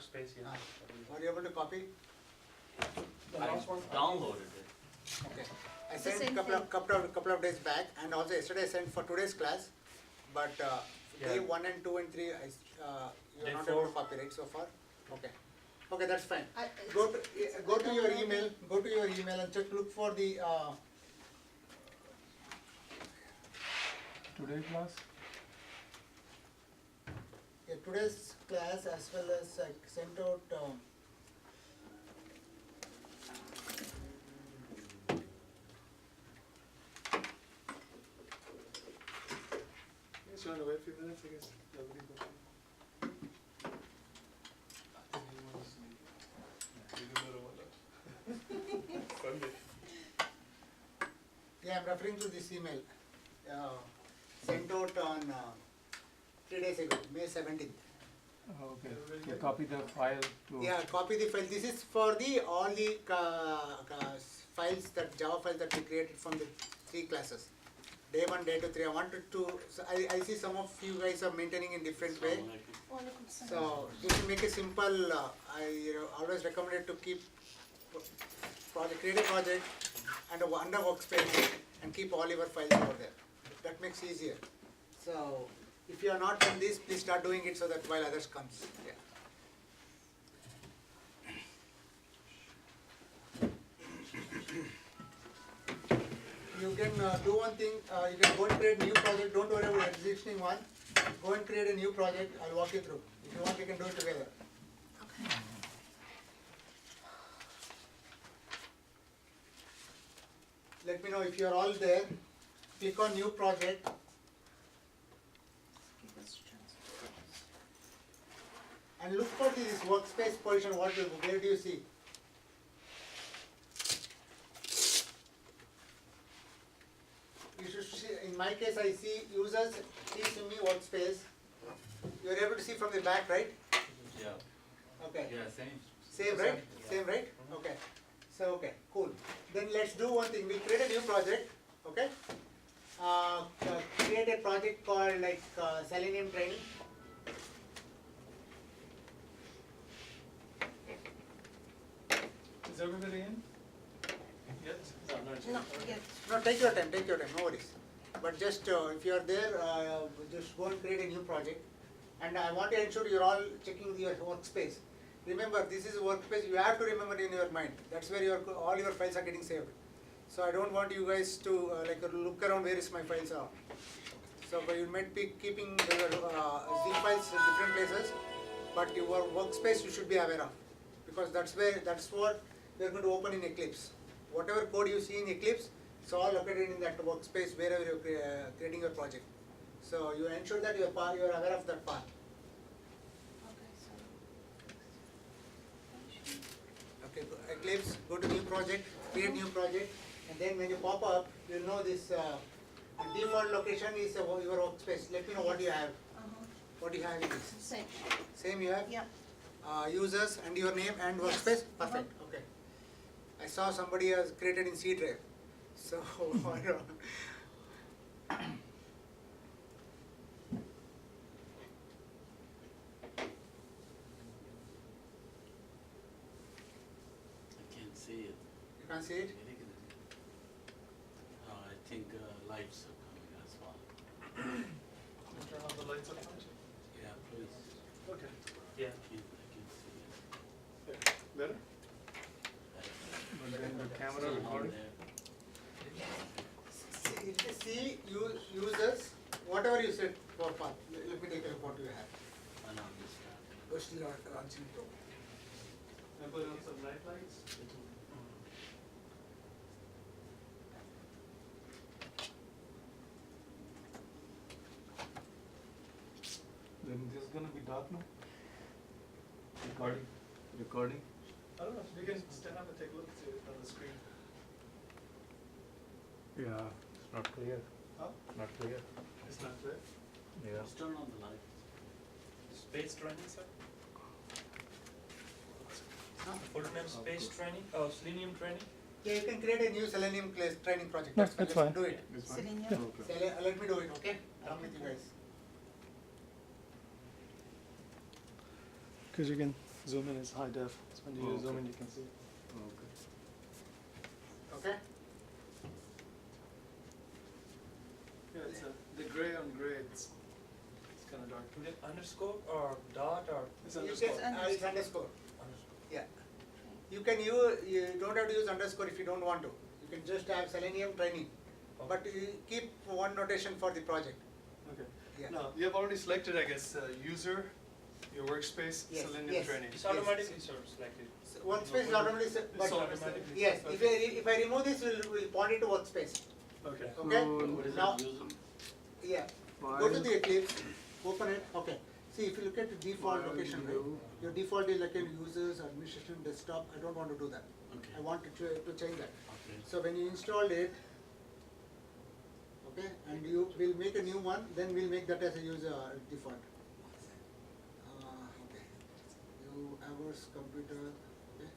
workspace, yeah. Are you able to copy? I downloaded it. Okay. I It's the sent same couple of days back, and also yesterday I sent for today's class. But day 1 and 2 and 3, you Day are not able to 4. copy, right? So far. Okay. Okay, that's fine. I- Go to your email. Go to your email and check. Look for the. Today class? Yeah, today's class, as well as I sent out. Yes, you want to wait a few minutes, I guess. Nobody will come. Sunday. Yeah, I'm referring to this email. Sent out on 3 days ago, May 17th. Okay, you copy the file to. Yeah, copy the file. This is for all the files, Java files that we created from the 3 classes. Day 1, day 2, 3. I wanted to. So I see some of you guys are maintaining in different way. So just to make it simple, I always recommend to keep create a project and under workspace and keep all your files over there. That makes easier. So if you are not done this, please start doing it so that while others comes. Yeah. You can do one thing. You can go and create a new project. Don't worry about existing one. Go and create a new project. I'll walk you through. If you want, we can do it together. Okay. Let me know if you are all there. Click on new project. And look for this workspace position. Where do you see? You should see, in my case, I see users, see me workspace. You are able to see from the back, right? Yeah. Okay. Yeah, same. Same, right? Same, right? Okay. So, okay, cool. Then let's do one thing. We'll create a new project, okay? Create a project called like Selenium training. Is everybody in? Yes? No, yes. No, take your time, no worries. But just if you are there, just go and create a new project. And I want to ensure you're all checking your workspace. Remember, this is workspace. You have to remember in your mind. That's where all your files are getting saved. So I don't want you guys to look around where is my files are. So but you might be keeping your zip files in different places, but your workspace you should be aware of, because that's what you're going to open in Eclipse. Whatever code you see in Eclipse, it's all located in that workspace wherever you're creating your project. So you ensure that you're aware of that path. Okay, Eclipse, go to new project, create new project, and then when you pop up, you'll know this default location is your workspace. Let me know what you have. What do you have in this? Same. Same you have? Yeah. Users and your name and workspace? Perfect, okay. I saw somebody has created in C drive. So, I can't see it. you can't see it? I think lights are coming as well. Turn on the lights up front. Yeah, please. Okay. Yeah. I can see it. There. Better? Better. And then the camera Still on recording? there. See users, whatever you said for path. Let me take a look what you have. I know this guy. We're still launching it. And put on some night lights? Then this is gonna be dark now? Recording? Recording? I don't know, you can stand up and take a look at it on the screen. Yeah, it's not clear. Huh? Not clear. It's not clear? Yeah. Just turn on the light. Space training, sir? Huh? Full name space training, Selenium training? Yeah, you can create a new Selenium training project. No, That's that's fine. fine. Do it. This one? Selenium. Okay. Let me do it, okay? Along with you guys. Because you can zoom in is high def. So when you zoom in, you can see it. Okay? Yeah, it's the gray on gray. It's kind of dark. Is it underscore or dot or? It's You underscore. can, it's underscore. Underscore. Yeah. You can use, you don't have to use underscore if you don't want to. You can just have Selenium training. But you keep one notation for the project. Okay. Yeah. Now, you have already selected, I guess, user, your workspace, Yes, Selenium yes. training. It's automatically sort of selected. Workspace is automatically, but It's automatically yes, selected. if I remove this, we'll point it to workspace. Okay. Okay? What is Now, that user? yeah, go to the Eclipse, open it, okay. See, if you look at the default location, right? Your default is like in users, administration, desktop, I don't want to do that. Okay. I want to change that. Okay. So when you install it, okay, and you will make a new one, then we'll make that as a user default. Okay. You hours computer, okay,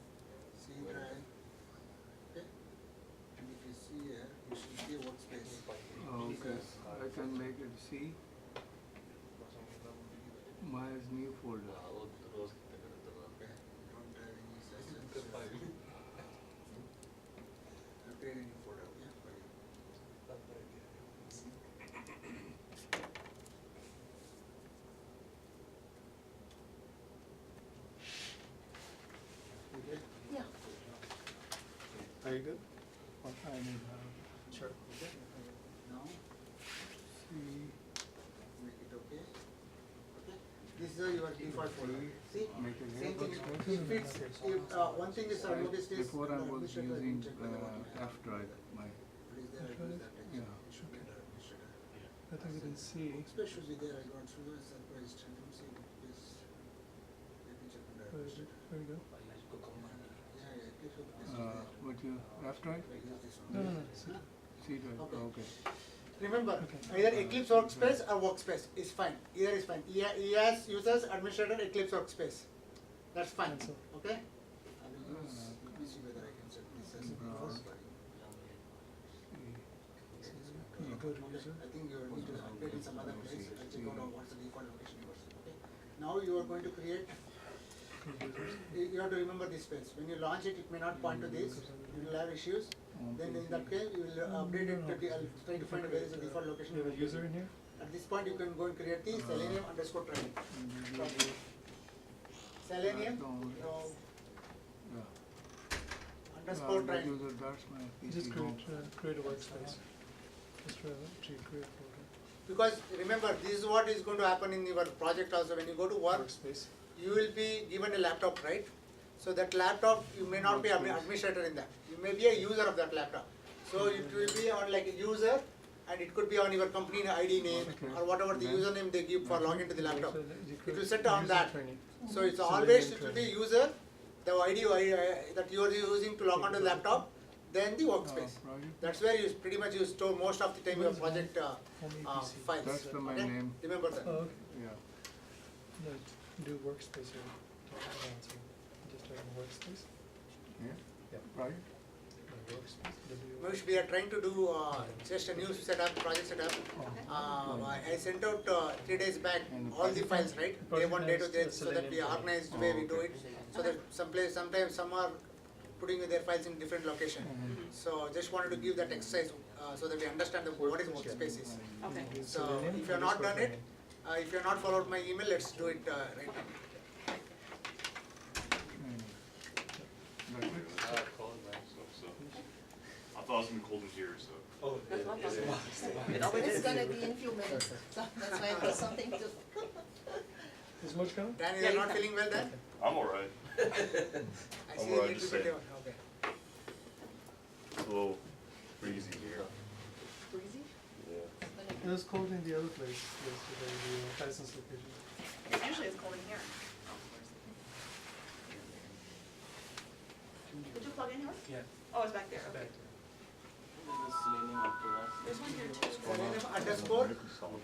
C drive, okay, and if you see here, you should see workspace. Okay, I can make it C, my new folder. Okay, don't have any such. I'll create a new folder, yeah, for you. Okay. Yeah. Are you good? I need Sure. Okay. Now, C, make it okay. Okay. This is your default folder. See? make it Same here. thing. If it's, one thing is I noticed is. Before I was administrator, using check whether what you have. F drive, my, What is there, I use that text. Yeah. It should be there, administrator. I think it is C. Workspace should be there, I got through, surprised, I don't see workspace. Let me check under administrator. There you go. Yeah, yeah, it is this is there. what you, F drive? I use this one. No, no, no. C. C drive, Okay. okay. Remember, Okay. either Eclipse workspace or workspace is fine. Either is fine. ES users, administrator, Eclipse workspace. That's fine. That's all. Okay? I will use, let me see whether I can set this as a default value. You go to Okay, user. I think you need to update in some other place. I'll check out what's the default location yours. Okay? Now you are going to create, you have to remember this space. When you launch it, it may not point to this. You will have issues. Then in that case, you will update it to the, I'll try to find where is the default location. You have a user in here? At this point, you can go and create the Selenium underscore training. Selenium, no, Yeah. underscore That training. user, that's my Just PC home. create a workspace. Just create a folder. Because remember, this is what is going to happen in your project also. When you go to work, Workspace. you will be given a laptop, right? So that laptop, you may not be administrator in that. You may be a user of that laptop. So it will be on like a user, and it could be on your company ID name Okay. or whatever the Then- username they give for login to the laptop. So It will set on user that. training. So it's Selenium always, it will be training. user, the ID that you are using to log on to the laptop, then the workspace. Project, That's where you pretty much you store most of the time your project Home EPC. files. That's the my Okay? name. Remember that. Oh, okay. yeah. No, do workspace here. Just type in workspace. Yeah, Yeah. right? No, workspace. Moish, we are trying to do just a new setup, project setup. I sent out 3 days back all the files, right? Day 1, day 2, day, so that we organized the way we do it. So that sometimes some are putting their files in different location. So just wanted to give that exercise so that we understand what is workspace is. Okay. So if you have not done it, if you have not followed my email, let's do it right now. That's it? I thought it was gonna be cold in here, so. Oh, It's gonna be in few minutes, so that's why I have something to. Is much coming? Dan, you Yeah, are you not can. feeling well then? I'm alright. I I'm see a alright, little just bit, saying. okay. It's a little breezy here. Breezy? Yeah. It was cold in the other place yesterday, the Tyson's location. It usually is cold in here. Did you plug in yours? Yeah. Oh, it's back there, okay. Back Selenium after that. There's one here too. Selenium underscore,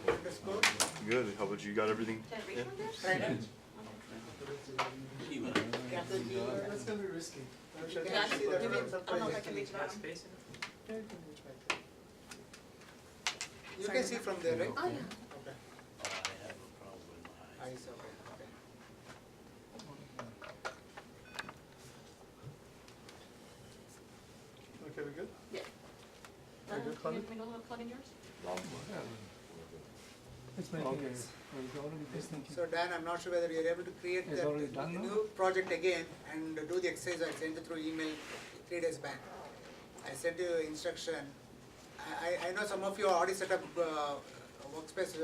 underscore, Good. How about you? Got everything? Can I read from there? training. Even. Capital G. That's gonna be risky. You can Yeah, see that maybe, one I don't know if I can surprise. reach there. that Got one. space in it? Yeah, you can reach back there. You can see from there, right? Oh, yeah. Okay. I have a problem with my eyes. Eyes, okay, okay. good? Yeah. Are you good, Clement? You know how to plug in yours? It's making Okay, it. it's already It's thinking. So Dan, I'm not sure whether you're able to create It's that already done now? new project again and do the exercise I sent you through email 3 days back. I sent you instruction. I know some of you already set up workspace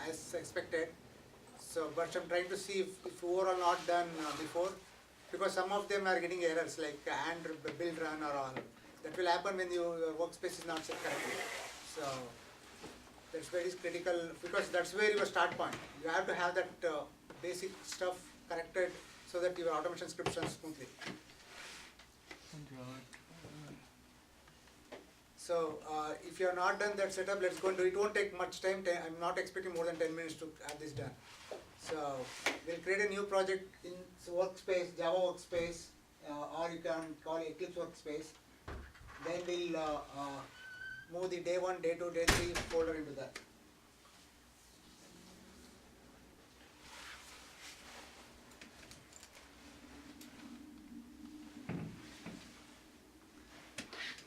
as expected. So, but I'm trying to see if overall not done before, because some of them are getting errors like and build run or all. That will happen when your workspace is not set correctly. So that's very critical, because that's where your start point. You have to have that basic stuff corrected so that your automation scripts run smoothly. So if you have not done that setup, let's go and do it. It won't take much time. I'm not expecting more than 10 minutes to have this done. So we'll create a new project in workspace, Java workspace, or you can call it Eclipse workspace. Then we'll move the day 1, day 2, day 3 folder into that.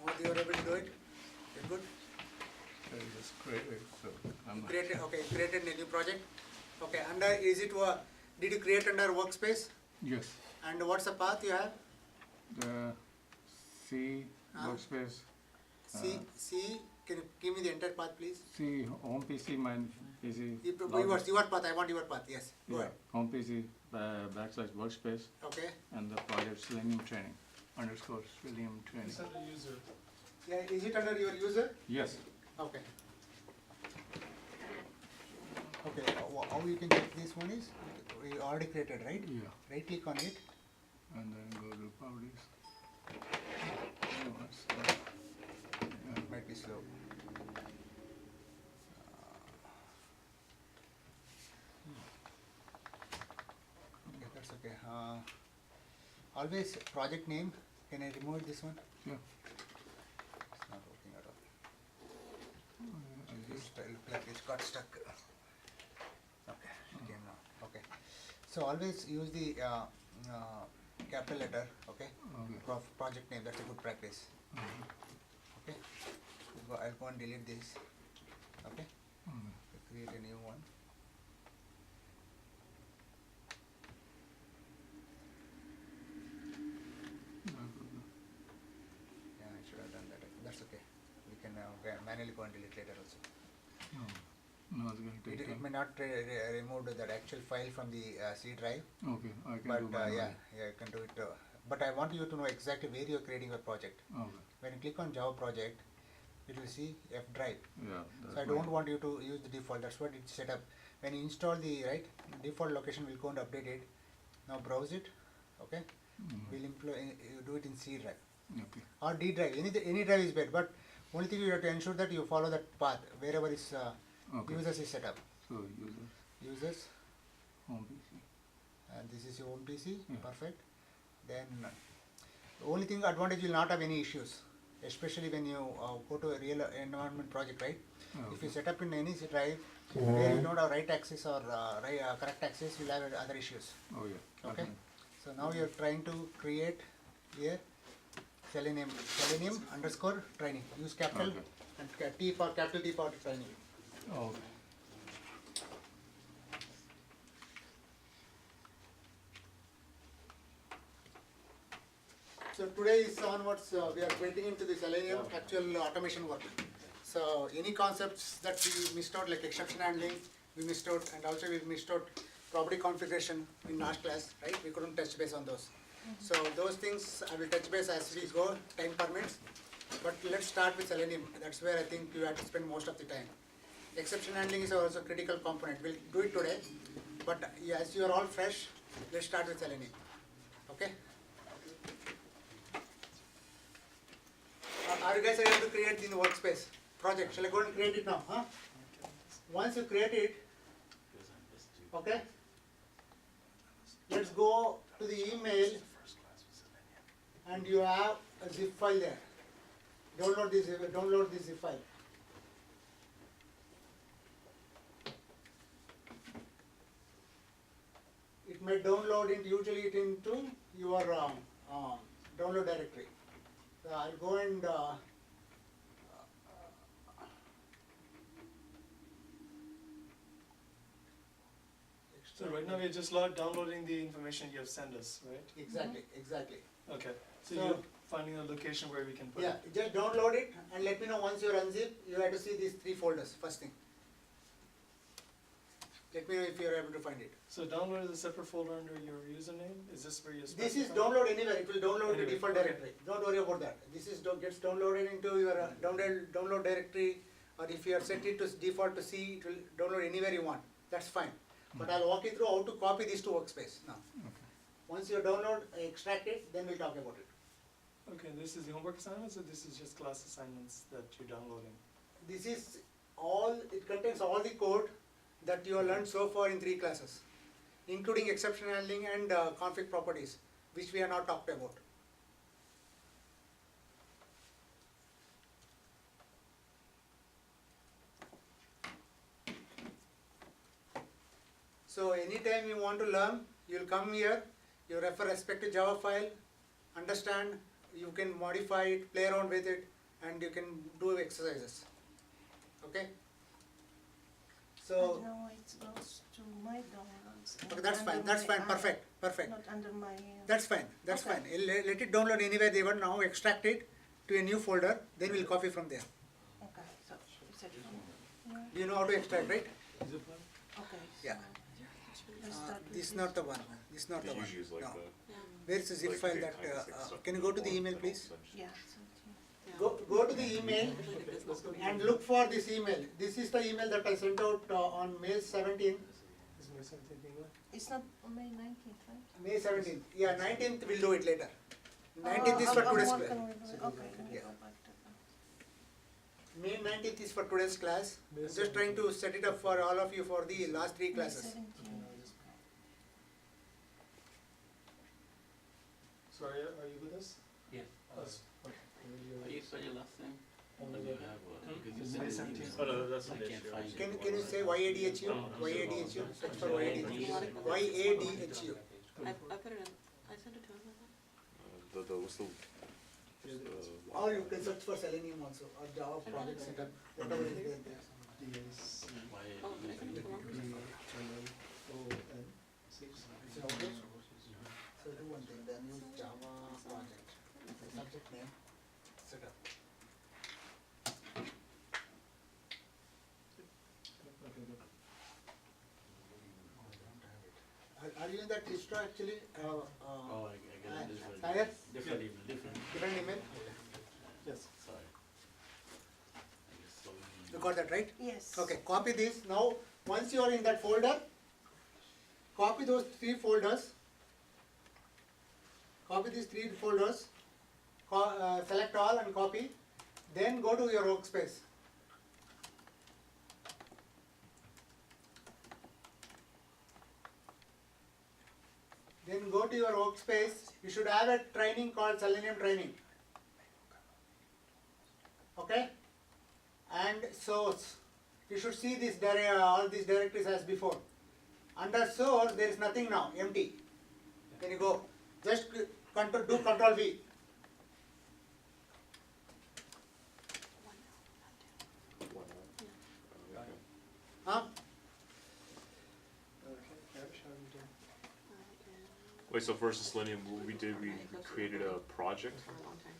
Modi, you're able to do it? You're good? I just created, so I'm. Created, okay, created a new project. Okay, under, is it, did you create under workspace? Yes, And what's the path you have? the C workspace, C, can you give me the entire path please? C home PC, my PC. Your path, I want your path, yes. Go Yeah, ahead. home PC, backslash workspace, Okay, and the project Selenium training, underscore Selenium training. It's under user. yeah, is it under your user? Yes, Okay. Okay, how you can check this one is, we already created, right? yeah, Right click on it. and then go to properties. Might be slow. Okay, that's okay. Always project name, can I remove this one? Yeah. It's not working at all. I just, It look like it's got stuck. Okay, it came now. Okay. So always use the capital letter, okay? okay. Project name, that's a good practice. Okay? I'll go and delete this. Okay? Create a new one. Yeah, I should have done that. That's okay. We can manually go and delete later also. No, it's going to take It time. may not remove that actual file from the C drive, Okay, I can but do manually. yeah, you can do it. But I want you to know exactly where you are creating your project. Okay, When you click on Java project, it will see F drive. yeah. So I don't want you to use the default. That's what it's set up. When you install the default location, we'll go and update it. Now browse it. Okay. We'll you do it in C drive Okay, or D drive. Any drive is better. But only thing you have to ensure that you follow that path wherever is okay. users is set up. So users, Users, home PC. and this is your own PC. Yeah. Perfect. Then the only thing advantage, you will not have any issues, especially when you go to a real environment project, right? Okay. If you set up in any drive where you don't have right access or correct access, you'll have other issues. Oh yeah. Okay. definitely. So now you're trying to create here Selenium underscore training. Use capital Okay. and T for capital T for training. Okay. So today is onwards, we are getting into the Selenium actual automation work. So any concepts that we missed out, like exception handling, we missed out, and also we missed out property configuration in last class, right? We couldn't touch base on those. So those things I will touch base as we go, time permits. But let's start with Selenium. That's where I think you have to spend most of the time. Exception handling is also a critical component. We'll do it today. But as you are all fresh, let's start with Selenium. Okay? Are you guys able to create the workspace project? Shall I go and create it now? Huh? Once you create it, okay? Let's go to the email and you have a zip file there. Download this zip file. It may download it usually into your download directory. I'll go and So right now we're just downloading the information you have sent us, right? exactly. Okay, so So- you're finding a location where we can put Yeah, it? just download it and let me know once you unzip, you have to see these 3 folders, first thing. Let me know if you are able to find it. So download is a separate folder under your username? Is this where you specify? This is download anywhere, it will download the Anyway, default okay. directory, don't worry about that. This is gets downloaded into your download directory, or if you are set it to default to C, it will download anywhere you want, that's fine. But I'll walk you through how to copy this to workspace now. Okay. Once you download, extract it, then we'll talk about it. Okay, this is the homework assignments, or this is just class assignments that you're downloading? This is all, it contains all the code that you have learned so far in 3 classes, including exception handling and config properties, which we have not talked about. So anytime you want to learn, you'll come here, you refer respective Java file, understand, you can modify it, play around with it, and you can do exercises. Okay? So, No, it goes to my downloads. okay, that's fine, perfect. Not under my. That's fine. Okay. Let it download anywhere they want now, extract it to a new folder, then we'll copy from there. Okay, so you said from here. Do you know how to extract, right? Okay. Yeah. Let's start with This is not the one, this is not the It one, usually is like no. that. Where is the zip Like, file they that, kind of stick stuff can you in go to the one, email then please? all of a sudden Yeah, so Go to the email and look for this email. This is the email that I sent out on May 17th. Is May 17th email? it's not on May 19th, right? May 17th, yeah, 19th we'll do it later. 19th is for I'm today's working class. with it. Okay, let me Yeah. go back to that. May 19th is for today's class. May I'm just trying to set it up for all of you for the last 3 May classes. 17th. So are you with us? Yeah. Us, okay. How you spell your last name? Only You the- have, because you It's sent May an 17th. email. Oh, no, that's I not the can't issue. find it. Can you say YADHU? YADHU, search for YADHU. YADHU. I put it in, I sent it to him, I thought. What's the? Or you can search for Selenium also, or Java project center, whatever is there. Why? Oh, I sent it to him. So, okay. So do one thing, then use Java project, subject name, set up. Are you in that distro actually? Oh, I got a different. Higher? Different email, different. Different email? Yes. Sorry. I guess so. You got that right? Yes. Okay, copy this. Now, once you are in that folder, copy those 3 folders. Copy these 3 folders. Select all and copy. Then go to your workspace. Then go to your workspace. You should have a training called Selenium training. Okay? And source. You should see this all these directories as before. Under source, there is nothing now, empty. Can you go? Just do Control V. Huh? Okay, Ravish, how are you doing? Wait, so first the Selenium, what we did, we created a project? For a long time.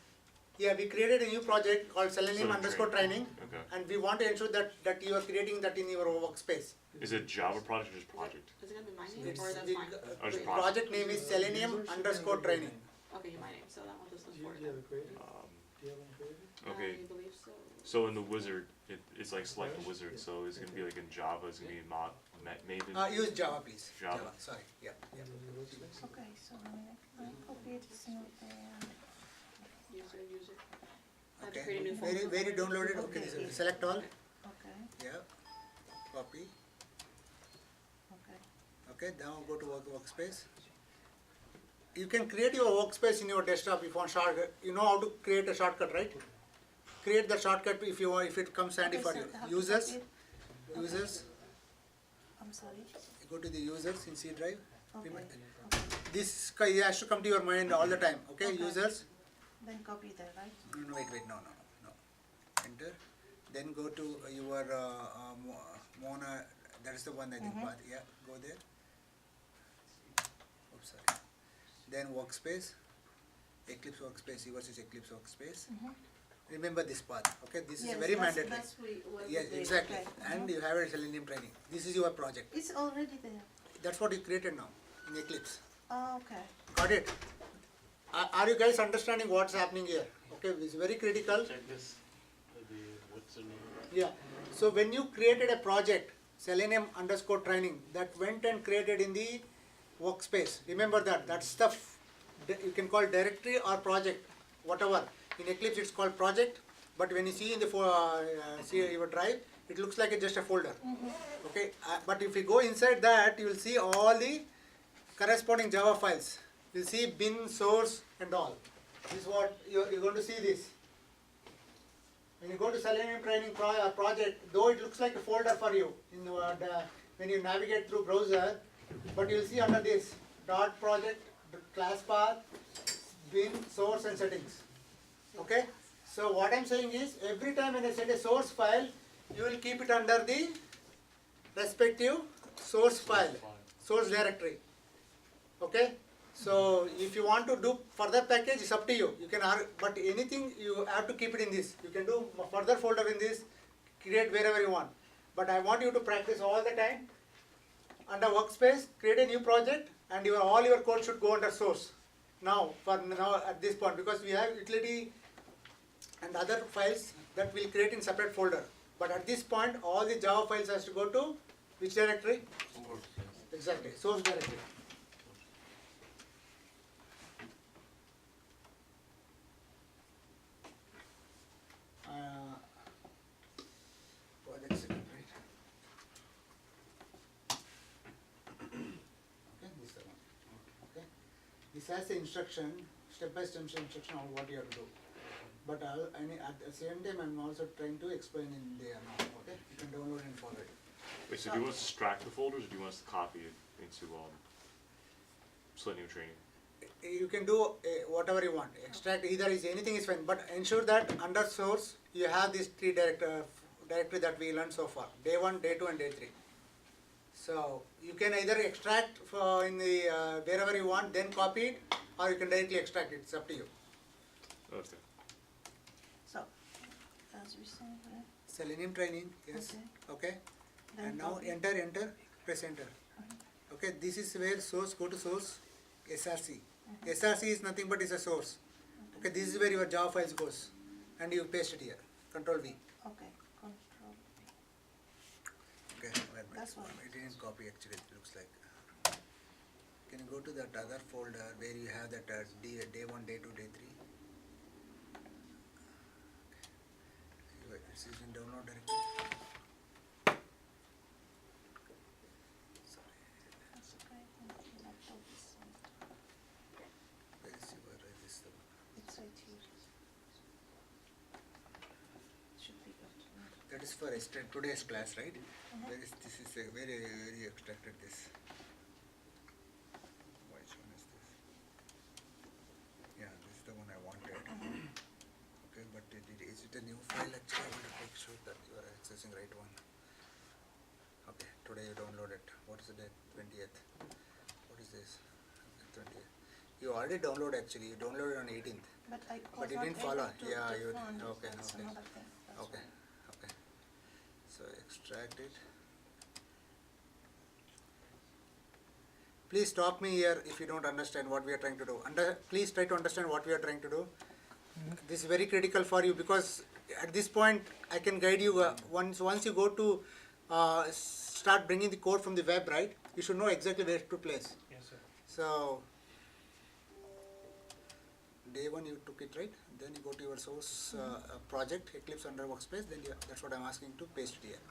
Yeah, we created a new project called Selenium Selenium _training, Okay. and we want to ensure that you are creating that in your workspace. Is it Java project or just project? Is it gonna be my name, It's or that's the, fine? Oh, just the project. project name is Selenium _training. Okay, my name, so that one just Do looks you for have it created? Um, Do you have one created? Okay, I believe so. so in the wizard, it's like select the wizard, so it's gonna be like in Java, it's gonna be Maven. Use Java, please. Java. Sorry. Yeah. Is it in your workspace? Okay, so I copy it, it's not there. User. I have to Okay. create a new Where folder. you downloaded? Okay, this is- select all. Okay, Yeah. Copy. okay. Okay. Now go to workspace. You can create your workspace in your desktop if you want shortcut. You know how to create a shortcut, right? Create the shortcut if you want, if it comes handy Okay, for so you. I have to Users. copy it. Users. I'm sorry. Go to the users in C drive. Okay, Remember- okay. This has to come to your mind all the time. Okay, Okay. users. Then copy there, right? No, wait, no. Enter. Then go to your Mona, that is the one I think, path. Yeah, go there. Oops, sorry. Then workspace, Eclipse workspace, yours is Eclipse workspace. Remember this path, okay? This is Yes, very that's- mandatory. That's what we Yes, did, exactly. okay. And you have a Selenium training. This is your project. It's already there. That's what you created now in Eclipse. Oh, okay. Got it? Are you guys understanding what's happening here? Okay, it's very critical. Check this, what's the name? Yeah. So when you created a project, Selenium _ training, that went and created in the workspace. Remember that. That stuff you can call directory or project, whatever. In Eclipse it's called project, but when you see in the see your drive, it looks like it's just a folder. Okay. But if you go inside that, you will see all the corresponding Java files. You'll see bin, source, and all. This is what you're going to see this. When you go to Selenium training project, though it looks like a folder for you in when you navigate through browser, but you'll see under this dot project, class path, bin, source, and settings. Okay. So what I'm saying is, every time when I set a source file, you will keep it under the respective source file, source directory. Okay. So if you want to do further package, it's up to you. You can, but anything you have to keep it in this. You can do further folder in this, create wherever you want. But I want you to practice all the time. Under workspace, create a new project, and all your code should go under source. Now at this point, because we have utility and other files that we'll create in separate folder. But at this point, all the Java files has to go to which directory? Exactly, source directory. Project second, right? Okay, this is the one. Okay, this has the instruction, step-by-step instruction on what you have to do. But at the same time, I'm also trying to explain in there now. Okay, you can download and follow it. Wait, so do you want us to extract the folders, or do you want us to copy it into Selenium training? You can do whatever you want. Extract either is anything is fine, but ensure that under source you have these three directory that we learned so far: day 1, day 2, and day 3. So you can either extract in the wherever you want, then copy it, or you can directly extract it. It's up to you. Okay. So, as we say, right? Selenium training, yes. Okay. Then And now copy. enter, press enter. Okay, this is where source, go to source, src. Src is nothing but is a source. Okay, this is where your Java files goes, and you paste it here. Control V. Okay, control. Okay, wait a minute. That's what I didn't copy actually. It looks like. Can you go to that other folder where you have that day 1, day 2, day 3? Wait, this is in download directory. That's okay. Laptop is Where is your register? it's right here. Should be good. That is for today's class, right? Where is this? Is a very extracted this. Which one is this? Yeah, this is the one I wanted. Okay, but is it a new file? Actually, I want to make sure that you are accessing right one. Okay, today you download it. What is the date? 20th. What is this? 20th. You already downloaded actually. You downloaded on 18th. But I But was you not didn't able follow. to Yeah, you find it. okay, That's okay. another thing. That's Okay, okay. So extract it. Please stop me here if you don't understand what we are trying to do. Please try to understand what we are trying to do. This is very critical for you, because at this point I can guide you. Once you go to start bringing the code from the web, right? You should know exactly where to place. Yes, sir. So day 1 you took it, right? Then you go to your source project, Eclipse under workspace. Then that's what I'm asking to paste it here.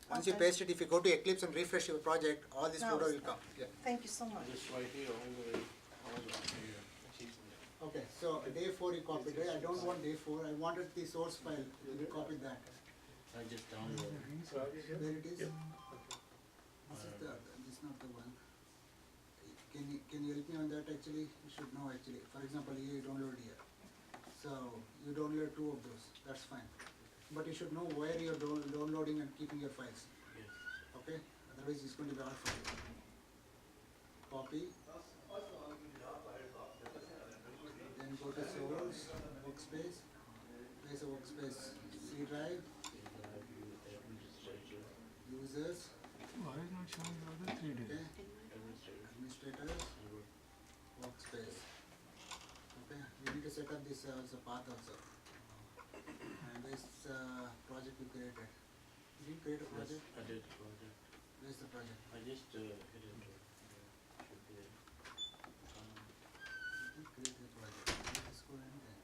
Once you Okay. paste it, if you go to Eclipse and refresh your project, all this Now folder it's will come. Yeah. Thank you so much. Just right here, all the way here. Okay. So day 4 you copied, right? I don't want day 4. I wanted the source file. You copied that. I just downloaded. There it is. Yep. This is not the one. Can you help me on that actually? You should know actually. For example, here you download here. So you download 2 of those, that's fine. But you should know where you're downloading and keeping your files, Yes. okay? Otherwise it's going to be hard for you. Copy. Then go to source, workspace. Place a workspace, C drive, Administrator. users, Why is not showing the other 3 days? okay? Administrator. Administrators, workspace. Okay, we need to set up this as a path also. And this project we created. Did you create a project? I did the project. Where's the project? I just hit enter. Should be it. You did create the project. Let's go and then.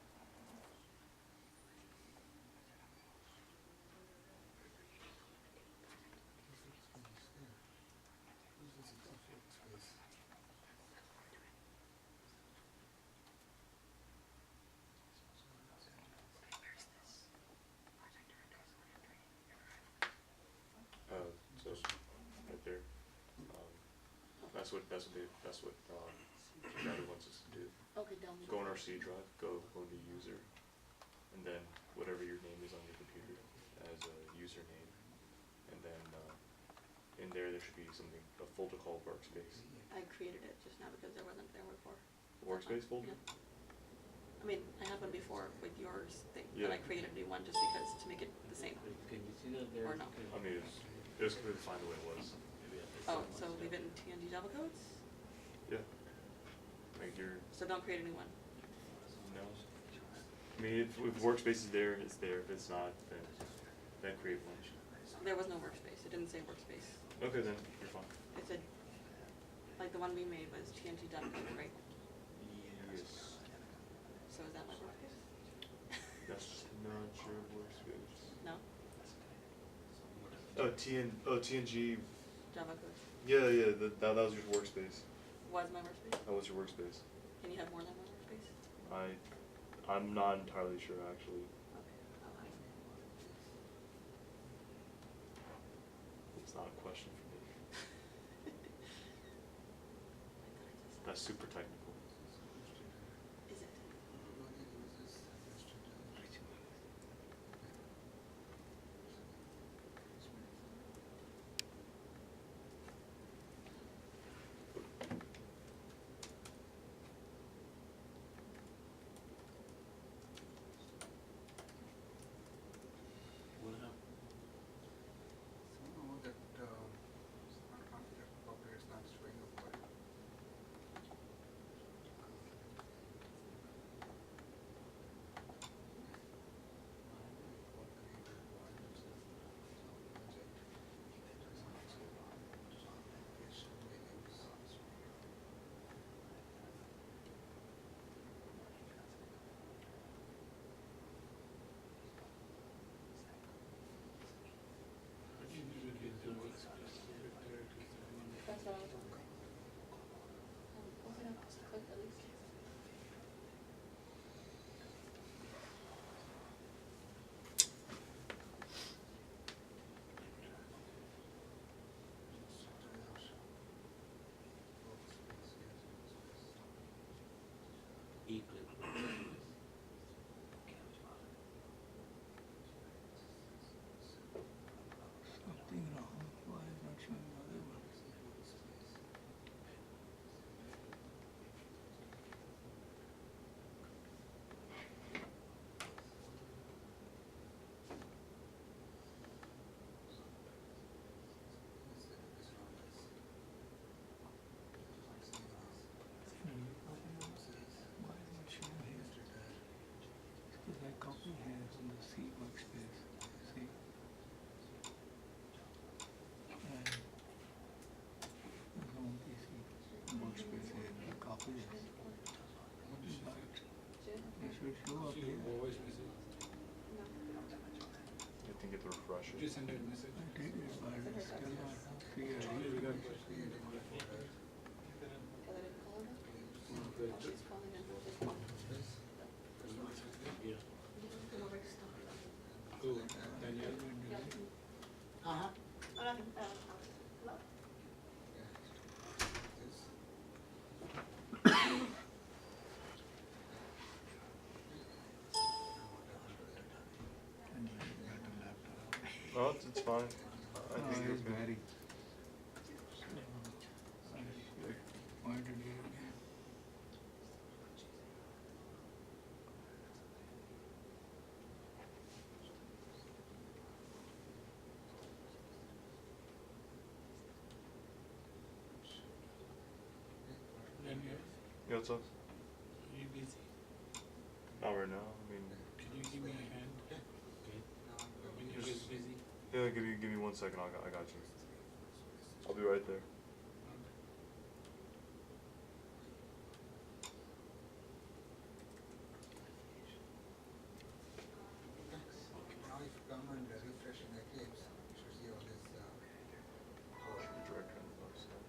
So right there. That's what Gabby wants us to do. Okay, down. Go on our C drive, go into user, and then whatever your name is on your computer as a username, and then in there should be something, a folder called workspace. I created it just now because there wasn't there before. Workspace folder? Yeah. I mean, I had one before with yours thing, Yeah. but I created a new one just because to make it the same. Can you see that there? Or no? I mean, it was completely fine the way it was. Maybe I have to Oh, set so one leave it step. in TNG Java codes? Yeah. Like your, So don't create a new one. no. I mean, if workspace is there, it's there. If it's not, then create one. There was no workspace. It didn't say workspace. Okay, then you're fine. It said, like the one we made was TNG Java code, right? Yes. So is that my workspace? That's not your workspace. No? TNG. Java code Yeah, that was your workspace. was my workspace? That was your workspace. Can you have more than one workspace? I'm not entirely sure actually. Okay. It's not a question for me. That's super technical. Is it? What happened? Somehow that not configured properly, it's not showing up. That's what I was wondering. Open up, click at least. E-clip. Something wrong. Why is not showing the other one? Why is not showing here? Because I copy here from the C workspace. See? And there's no PC workspace here. I copy this. But it should show up here. I think it's a refresher. I did it, but it's still not created. Because I didn't call her. Oh, she's calling in. Yeah. Come over to stop. Uh-huh. Oh, nothing. Hello? No, it's fine. I Oh, think you're it's okay. very. I wanted to do it again. Then you, Yeah, what's up? are you busy? Not right now. I mean, Can you give me a hand? Okay. When you're Just- busy? yeah, give me 1 second. I got you. I'll be right there. Now if you come and refresh in the Eclipse, you should see all this code. Should be direct on the website.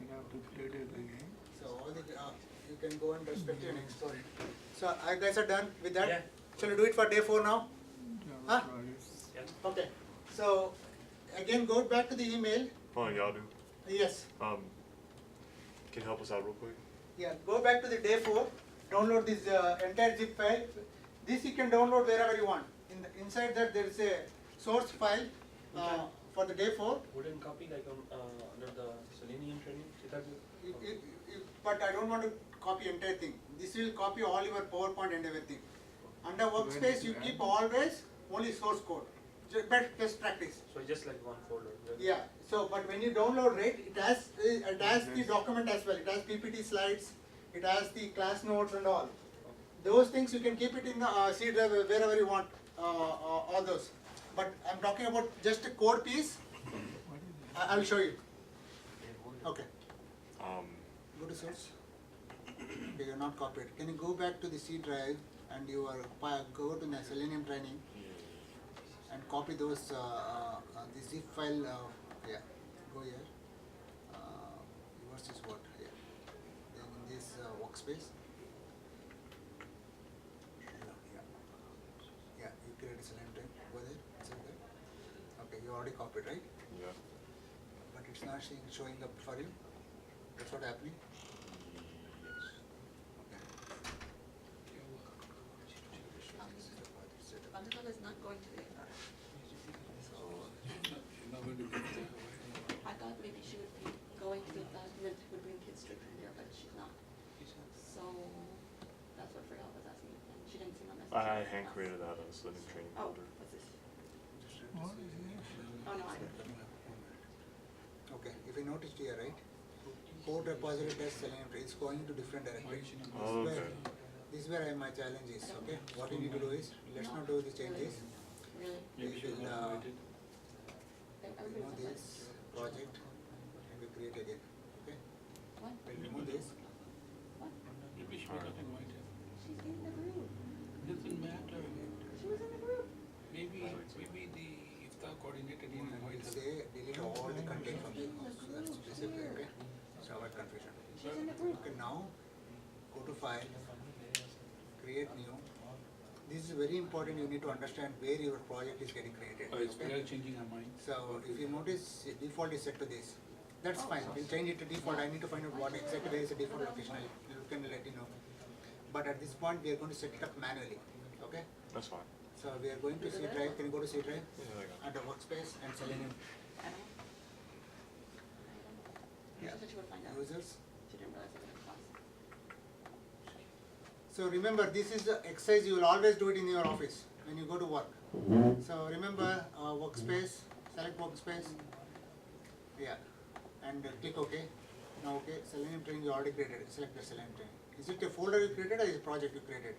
I have to create it again. So all the, you can go and respect and export it. So you guys are done with that? Yeah. Shall we do it for day 4 now? Java Huh? projects. Yeah. Okay. So again, go back to the email. Hold on, Yadu. Yes. Can you help us out real quick? Yeah. Go back to the day 4. Download this entire zip file. This you can download wherever you want. Inside that there is a source file for the day 4. Wouldn't copy like under the Selenium training? Is that good? But I don't want to copy entire thing. This will copy all your PowerPoint and everything. Under workspace, you keep always only source code. Best practice. So it's just like one folder. Yeah. So, but when you download it has the document as well. It has PPT slides. It has the class notes and all. Those things you can keep it in the C drive wherever you want. All those. But I'm talking about just a code piece. I will show you. Okay. Go to source. Okay, you're not copied. Can you go back to the C drive and you are go to the Selenium training and copy those the zip file? Yeah, go here. Yours is what? Yeah. Then in this workspace. Yeah, you create a Selenium training. Go there. Inside there. Okay, you already copied, right? Yeah. But it's not showing up for you. That's what happening. Bhadra is not going to the, so I thought maybe she would be going to the, would bring kids straight from there, but she's not. So that's what Freya was asking, and she didn't see my message. I hand created that Selenium training Oh, folder. what's this? What is this? Oh, no, I didn't. Okay, if you noticed here, right? Code repository test Selenium, it's going into different direction. Oh, okay. This is where my challenge is, okay? What you need to do is, let's not do the changes. Really? Maybe We she'll will have it. remove this project and we create again, okay? What? We'll remove this. What? Maybe she got invited. She's in the group. Doesn't matter. She was in the group. Maybe the iftar coordinator didn't We'll invite her. say delete all the content from the house. So that's basically, okay? So avoid confusion. She's in the group. Okay, now go to file, create new. This is very important. You need to understand where your project is getting created. Oh, it's Okay? Priya changing her mind. So if you notice, default is set to this. That's fine. We'll change it to default. I need to find out what exactly where is the default location. I can let you know. But at this point, we are going to set it up manually. Okay? That's fine. So we are going to C drive. Can you go to C drive? Yeah, I got it. Under workspace and Selenium I don't know. She said she would find out. users. She didn't realize it was in class. So remember, this is the exercise you will always do it in your office when you go to work. So remember, workspace, select workspace, yeah, and click OK. Now OK, Selenium training you already created, select the Selenium training. Is it a folder you created or is it a project you created?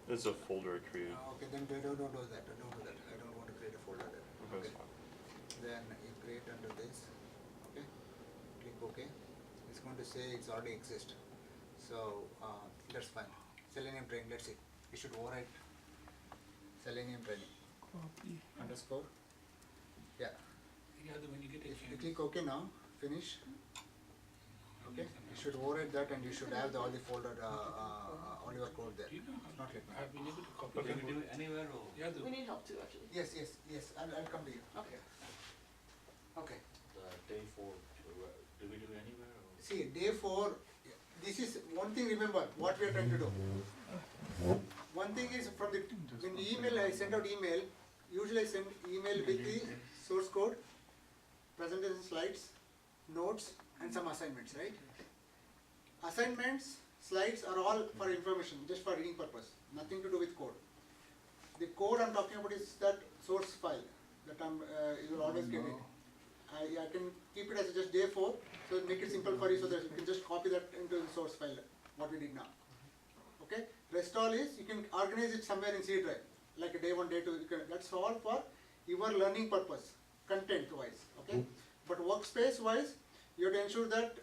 This is a folder I created. Okay, then don't do that, don't do that. I don't want to create a folder there. Okay, that's fine. Then you create under this, okay, click OK. It's going to say it's already exist. So that's fine. Selenium training, let's see. You should overwrite Selenium training. Copy. Underscore. Yeah. Yeah, when you get a If you chance. click OK now, finish. Okay. You should overwrite that and you should have all the folder, all your code there. Do you know Not yet. I've been able to copy. Okay. Can we do it anywhere or? Yeah, We need help too, actually. Yes, yes, yes. I'll come to you. Okay. Okay. Day 4, do we do anywhere or? See, day 4, this is one thing remember what we are trying to do. one thing is from the, when the email, I send out email, usually I send email with the source code, presentation slides, notes, and some assignments, right? Assignments, slides are all for information, just for reading purpose, nothing to do with code. The code I'm talking about is that source file that you will always get it. I can keep it as just day 4, so make it simple for you so that you can just copy that into the source file, what we did now. Okay? Rest all is, you can organize it somewhere in C drive, like a day 1, day 2, that's all for your learning purpose, content wise, okay? But workspace wise, you have to ensure that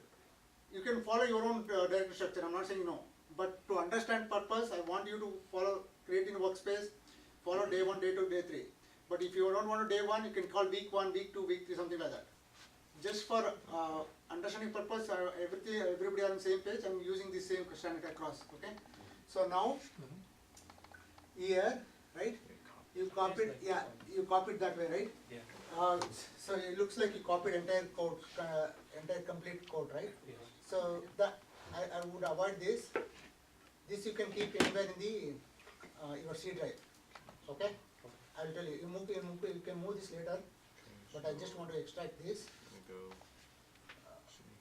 you can follow your own directory structure, I'm not saying no. But to understand purpose, I want you to follow, creating a workspace, follow day 1, day 2, day 3. But if you don't want to day 1, you can call week 1, week 2, week 3, something like that. Just for understanding purpose, everybody are on the same page, I'm using the same standard across, okay? So now, here, right, you copied, yeah, you copied that way, right? Yeah. So it looks like you copied entire code, entire complete code, right? Yeah. So that, I would avoid this. This you can keep anywhere in the, your C drive, okay? I will tell you, you can move this later, but I just want to extract this. I'm gonna go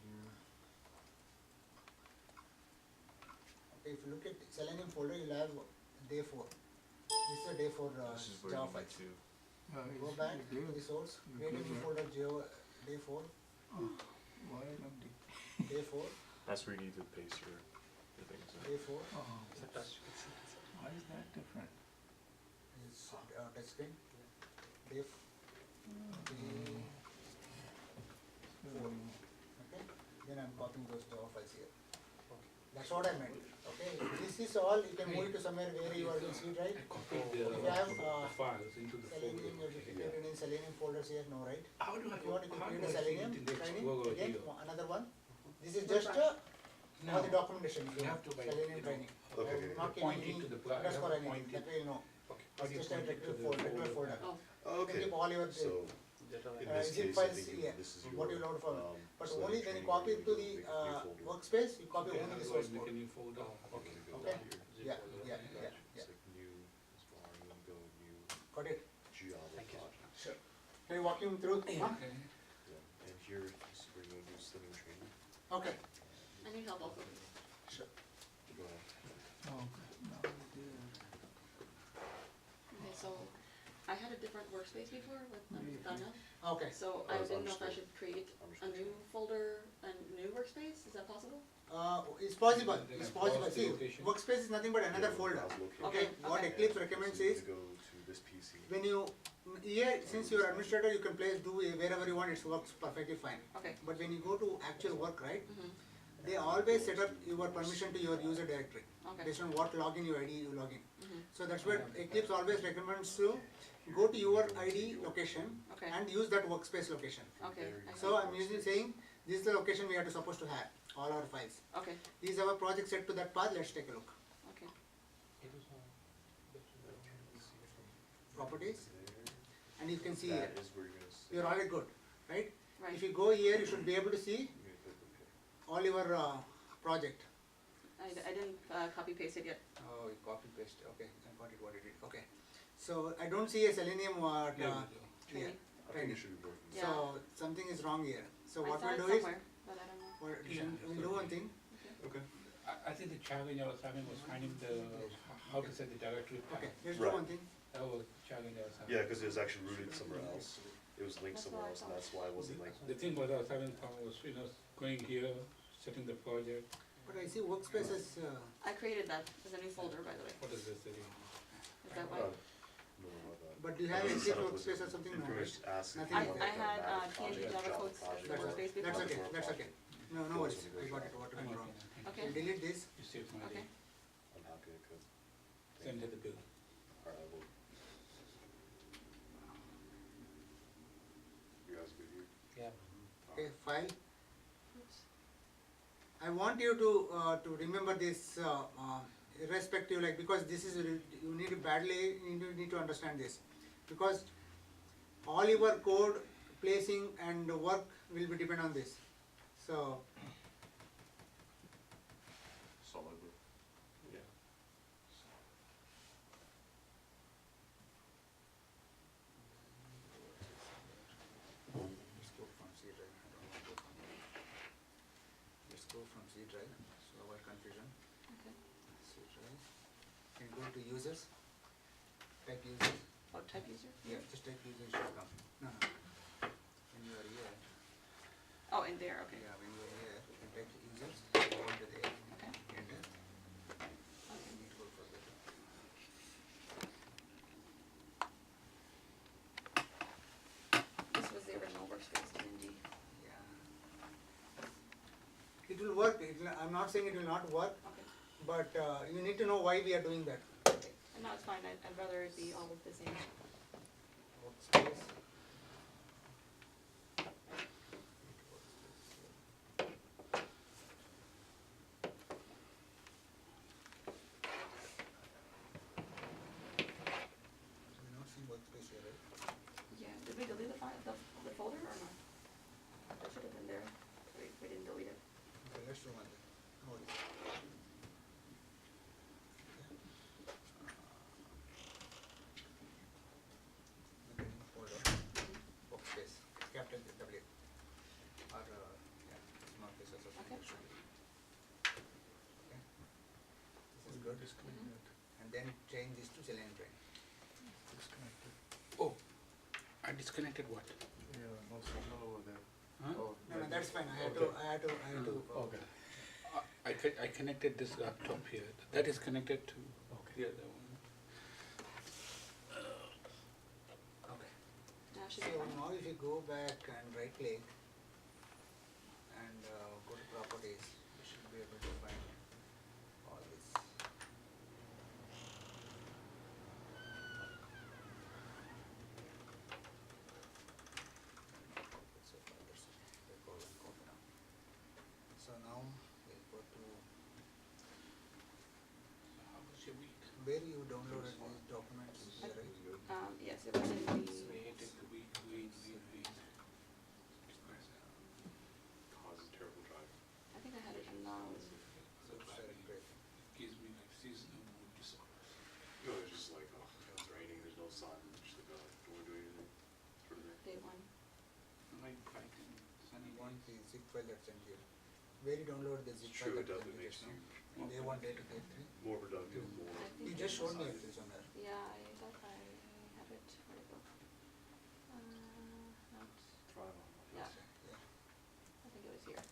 here. Okay, if you look at Selenium folder, you'll have day 4. This is a day 4 This is where Java you file. need to. Go back to the source, create a new folder, day 4, Why empty? day 4, That's where you need to paste your things in. day 4, Oh, It's a touch. It's why is that different? is touch screen, day 4, okay? Then I'm copying those Java files here. That's what I meant, okay? This is all, you can move it to somewhere where you are in C drive. copied If you have the files into the Selenium, folder. you have created in Selenium folders here, no, right? How do If you want, you can how create do a I see Selenium it in the training, Explorer again, here? another one. This is just for the documentation, You have to write, Selenium you know, training. Okay, I'm not point giving it to any the pla- underscore you have to anything, point that it. way you know. Okay. How do It's you just a point it to regular the folder. Oh, You can Okay, keep all your so in this zip case, I files think here, this is what your, you load for. But Selenium only when you training, copy you're it to gonna the make a new folder. workspace, you copy Okay, only the otherwise source make a code. new folder. You're Okay. gonna go Okay. here. Yeah, yeah, yeah, yeah. It's like new, this bar, and then go new Got it? Java Thank you. project. Sure. Can you walk him through? Huh? Okay. Yeah, and here is where you wanna do Selenium training. Okay, I need help also. sure. Go ahead. Oh, okay, now we did. Okay, so I had a different workspace before with Dana, Okay. so I didn't know if I should create a new folder, a new workspace, is that possible? It's possible, Then it's I possible. pause the See, location. workspace is nothing but another Yeah, folder. browse location. Okay. What Eclipse recommends So you is, need to go to this PC. when you, here, since you're administrator, you can place, do wherever you want, it works perfectly fine. Okay. But when you go to actual work, right, Mm-hmm, they always set up your permission to your user directory, okay. based on what login your ID you log in. Mm-hmm, So that's where Eclipse always recommends to go to your ID location okay, and use that workspace location. okay, I see. So I'm usually saying, this is the location we are supposed to have, all our files. Okay, Is our project set to that path? Let's take a look. okay. Properties, and you can see here, That is where you're gonna see. you're already good, right? Right, If you go here, you should be able to see You're gonna click OK. all your project. I didn't copy paste it yet. Oh, you copy paste, okay, I got it what it is, okay. So I don't see a Selenium Yeah, here, I think training. it should be working. Yeah. So something is wrong here. So I what saw we'll it do is, somewhere, but I don't know. we'll do one thing, Okay. I think the challenge I was having was finding how to set the directory path. okay, let's do Right. one thing. That was the challenge I was having. Yeah, because it was actually rooted somewhere else. It was linked That's somewhere what I else, and thought. that's why it wasn't like. The thing was I was having problem was, going here, setting the project. But I see workspace as, I created that as a new folder, by the way. What is this again? Is that why? No, about that. but do you have It a was set secret up with workspace or something? No, right? information asks if Nothing you like want that. I had automatic TNT project, Java Java codes project, for That's workspace okay, that's before. okay, that's okay. No, no worries, I got it, what went wrong. Okay, We'll delete this. You saved my okay. day. I'm happy I could. Send her the bill. Alright, I will. You guys good here? Yeah. Okay, file. Oops. I want you to remember this irrespective, like, because this is, you need to badly, you need to understand this. Because all your code placing and work will be depend on this. So, Solid. Yeah. C drive, so avoid confusion. Okay. C drive. Can go to users, type users. Oh, type user? Yeah, just type users should come. No, no. When you are here, Oh, in there, okay. yeah, when you are here, you can type users, go to there, Okay. enter. Okay. You need to go for that. This was the original workspace, D&D. Yeah. It will work. I'm not saying it will not work, Okay. but you need to know why we are doing that. Okay. And no, it's fine, I'd rather it be all of the same. Workspace. We're not seeing workspace here, right? Yeah, did we delete the file, the folder or not? That should have been there. We didn't delete it. Okay, let's do one thing. No worries. Okay. Folder. Workspace. Capital W. Or yeah, small cases or something. Okay. Should be. Okay. This is good. Disconnected. And then change this to Selenium train. Disconnected. Oh, I disconnected what? Yeah, no signal over there. Huh? Oh, No, no, that's fine. I had to. Okay. I connected this laptop here. That is connected to the other one. Okay. Now it should So be fine. now if you go back and right click and go to properties, you should be able to find all this. So far that's okay. We'll go and copy now. So now we'll go to How was your week? where you downloaded these documents, right? Yes, it was in the, Take the week. Causes terrible drive. I think I had it in, Great. Gives me like seasonal mood disorders. You know, it's just like, oh, it's raining, there's no sun, it's just like, oh, don't want to do anything. Sort of thing. day one. Like bright and sunny You want days. the zip file that's sent here. Where you download the zip It's file true, that it definitely makes makes you. you Day 1, day 2, day 3. more productive, more. I think You just showed me excited. it somewhere. Yeah, I thought I have it, where'd it go? Not, Thrive on yeah, Yeah. I think it was here.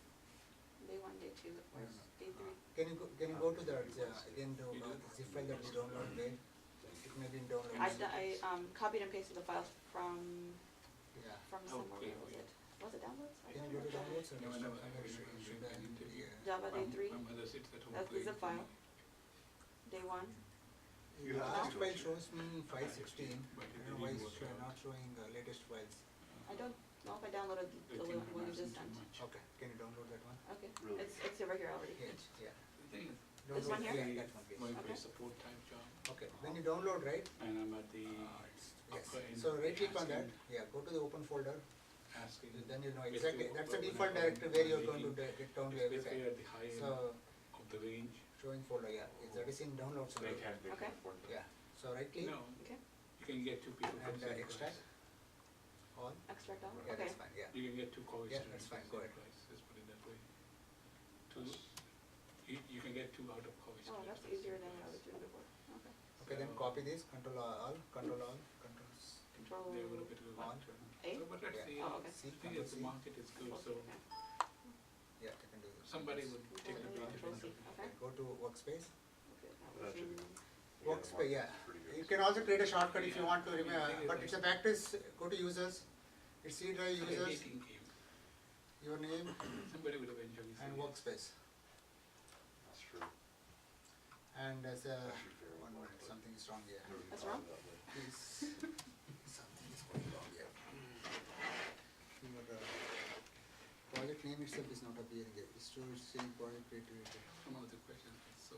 Day one, day two, it was day three. Can you go to the again the zip file that you downloaded there? It may be in download. I copied and pasted the files from Yeah. somewhere, Okay, where was wait. it? Was it downloads? I Can you can't go to remember. downloads and No, I never- somewhere you should have the, Java day three, My mother sits at home. that's the zip playing file. Day one, You the have last to. file shows me 516. But I it don't know why didn't it's work out. not showing latest files. I don't know if I downloaded the one you just sent. Okay, can you download that one? Okay, Really? it's over here already. Yes, yeah. The thing is, This one here? Yeah, that one, please. going for Okay. a support type job, Okay, when you download, right? and I'm at the Yes, upper end so right click on that, asking- yeah, go to the open folder, asking. then you know basically exactly, that's the when I default go directory where you're going to making- get down to It's basically everything. at the high end So, of the range. showing folder, yeah, that is in downloads. They only. can Okay. afford that. Yeah, so right click No, Okay, you can get two people for and the same extract, price. all, extract all, yeah, okay. that's fine, yeah. You can get two college Yeah, students that's for fine, the go same ahead. price, let's put it that way. Two, you can get two out of college Oh, students. that's for the easier same than I price. was doing before, okay. Okay, then copy this, control all, controls, Control They're a little bit of a On. turn. A? So, but let's Yeah. see, Oh, okay. C, the thing control is, the C. market is good, so Okay. yeah, you can do this. somebody would take Control A, advantage of Control C, it. okay. Go to workspace, Okay, that That was should in, be- workspace, yeah. Pretty good. You can also create a shortcut if you want to remember, Yeah. but it's a practice, go to users, it's C drive It's like a users, dating game. your name Somebody would eventually say and yes. workspace. That's true. And as a, Actually fair one enough, minute, but- something is wrong here. Never even That's thought wrong? of that way. Please, something is going wrong here. Your project name itself is not appearing here, it's still saying project creativity. Some of the questions are so,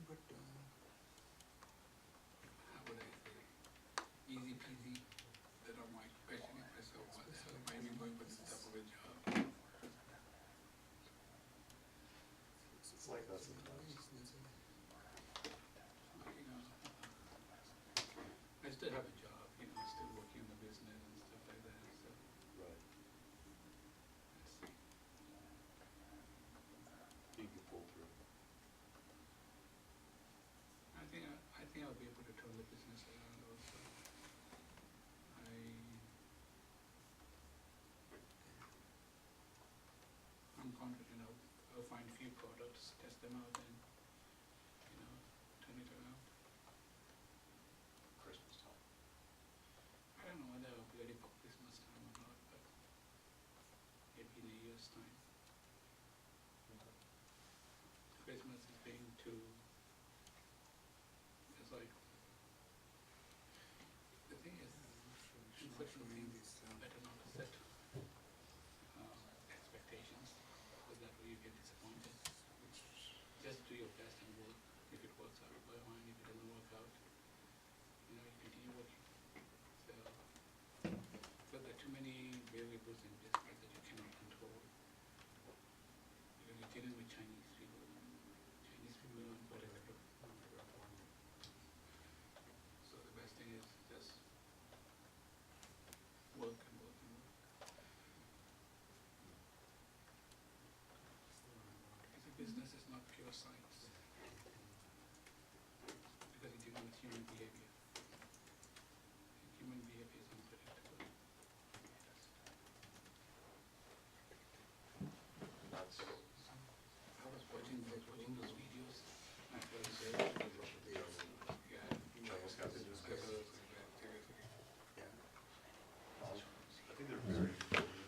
But, how would I say, easy peasy, that are my questioning myself, what the hell am I even going for this type of a job? It's like that sometimes. You know, I still have a job, you know, I'm still working on the business and stuff like that, so Right. let's see. You can pull them out and, turn it around. Christmas time. I don't know whether I'll be ready for Christmas time or not, but maybe in a year's time. Christmas is being too, it's like, the thing is, unfortunately, better not to set expectations, because that way you get disappointed. Just do your best and work. If it works out, fine. If it doesn't work out, you continue working. So there are too many variables in business that you cannot control. Because you're dealing with Chinese people. Chinese people are unpredictable. So the best thing is just work and work and work. Because the business is not pure science. Because you're dealing with human behavior. And human behavior is unpredictable. That's I was watching those videos. I was yeah. Chinese guys. Yeah. I think they're very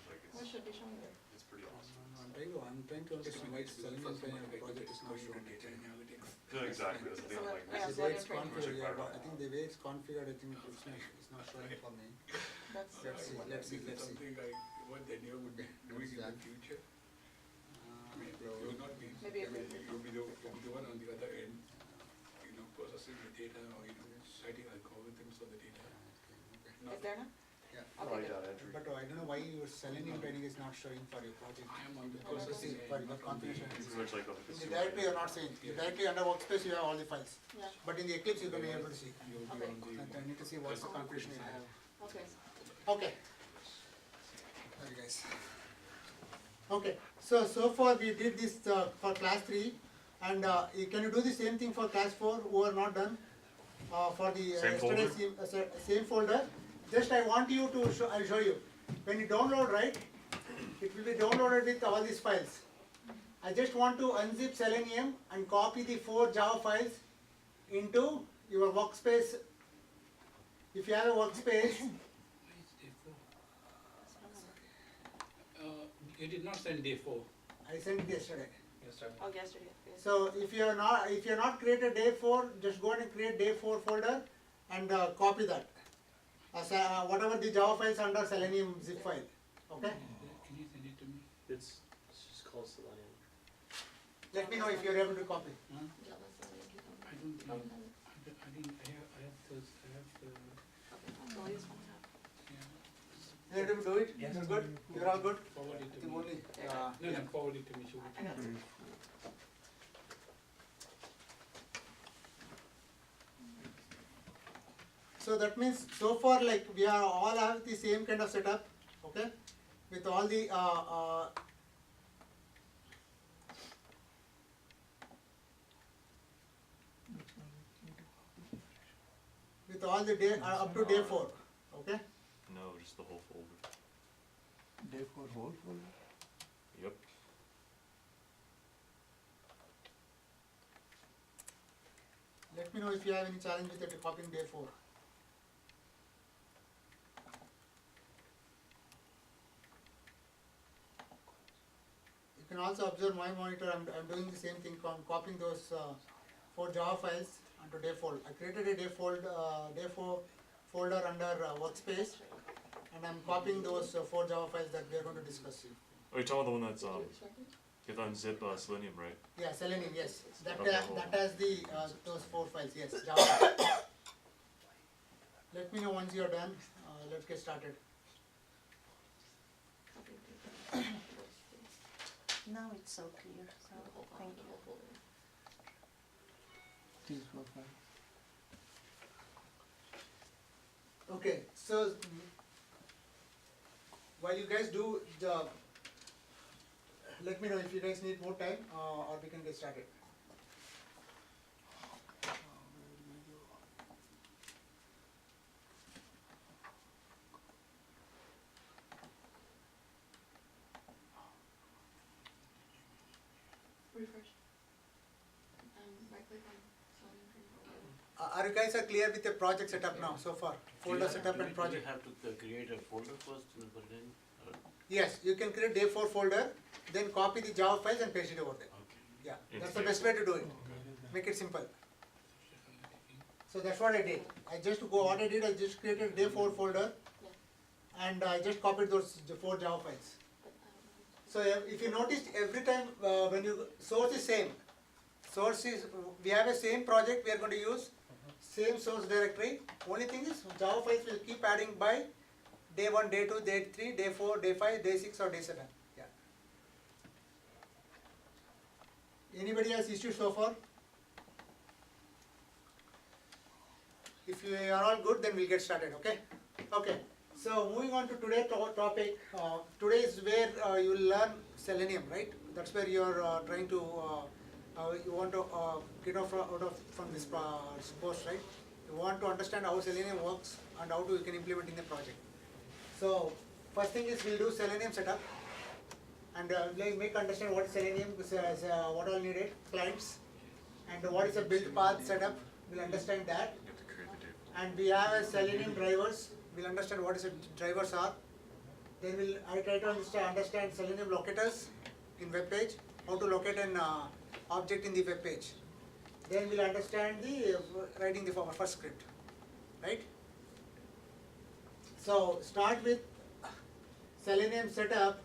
like What should be shown there? it's pretty awesome. I'm trying to understand why Selenium training project is not shown. Yeah, exactly, that's the thing, like Yeah, The so way Selenium it's training. configured, yeah, I think the way it's configured, I think it's not showing for me. That's, Let's see. Something like what Daniel would be doing in the future. I mean, you will not be, Maybe I mean, you'll be the one on the other end, processing the data or, writing algorithms for the data. is there now? Yeah. Okay, good. data entry. But I don't know why your Selenium training is not showing for your project. I am on the Oh, that's processing it. For end, your not on the. configuration. Pretty much like the In the consumer. directory you're not seeing. You directly under workspace you have all the files. Yeah, But in the Eclipse you're going to be able to see. You'll be Okay. on the. And I need to see what's the configuration you have. okay. Okay. Sorry guys. Okay, so far we did this for class 3 and can you do the same thing for class 4 who are not done? For the Same folder? yesterday's same folder. Just I want you to show, I'll show you. When you download, right, it will be downloaded with all these files. I just want to unzip Selenium and copy the 4 Java files into your workspace. If you have a workspace, Why is day 4? You did not send day 4. I sent it yesterday. Yesterday. Oh, yesterday, yes. So if you are not created day 4, just go and create day 4 folder and copy that. Whatever the Java files under Selenium zip file. Okay? Can you send it to me? It's just called Selenium. Let me know if you are able to copy. Huh? Java Selenium. I don't Oh, think, no. I have those, Okay, so this one now. yeah. You able to do it? Yes. You're good? You're all good? Forward it I to think me. only, No, forward it to me, I got it. So that means so far like we are all have the same kind of setup, okay? With all the day up to day 4, okay? No, just the whole folder. Day for whole folder? Yep. Let me know if you have any challenge with it, copying day 4. You can also observe my monitor, I'm doing the same thing, copying those 4 Java files onto day 4. I created a day 4 folder under workspace and I'm copying those 4 Java files that we are going to discuss. Oh, you're talking about the one that's Did you expect it? you have to unzip Selenium, right? Yeah, Selenium, yes. That, Okay. that has the those 4 files, yes, Java. Let me know once you're done. Let's get started. Copy and paste. Now it's so clear, so The whole file, thank the you. whole folder. These were files. Okay, so while you guys do the, let me know if you guys need more time or we can get started. Refresh. click on Selenium training. Are you guys are clear with the project setup now so far? Folder setup and project? Do you have to create a folder first and put it in? Or- Yes, you can create day 4 folder, then copy the Java files and paste it over there. Okay. Yeah, In that's the day best way to do it. Make it simple. So that's what I did. What I did, I just created day 4 folder Yeah. and I just copied those 4 Java files. But I don't know. So if you noticed, every time when you, source is same. Source is, we have a same project we are going to use, same source directory. Only thing is Java files will keep adding by day 1, day 2, day 3, day 4, day 5, day 6 or day 7. Yeah. Anybody has issues so far? If you are all good, then we'll get started, okay? Okay, so moving on to today's topic. Today is where you will learn Selenium, right? That's where you are trying to, you want to get out from this course, right? You want to understand how Selenium works and how you can implement in the project. So, first thing is we'll do Selenium setup and make understand what is Selenium, what all needed, clients, and what is a build path setup, we'll understand that. You have to create the data. And we have a Selenium drivers, we'll understand what is a drivers are. Then I try to understand Selenium locators in web page, how to locate an object in the web page. Then we'll understand the writing the first script, right? So start with Selenium setup.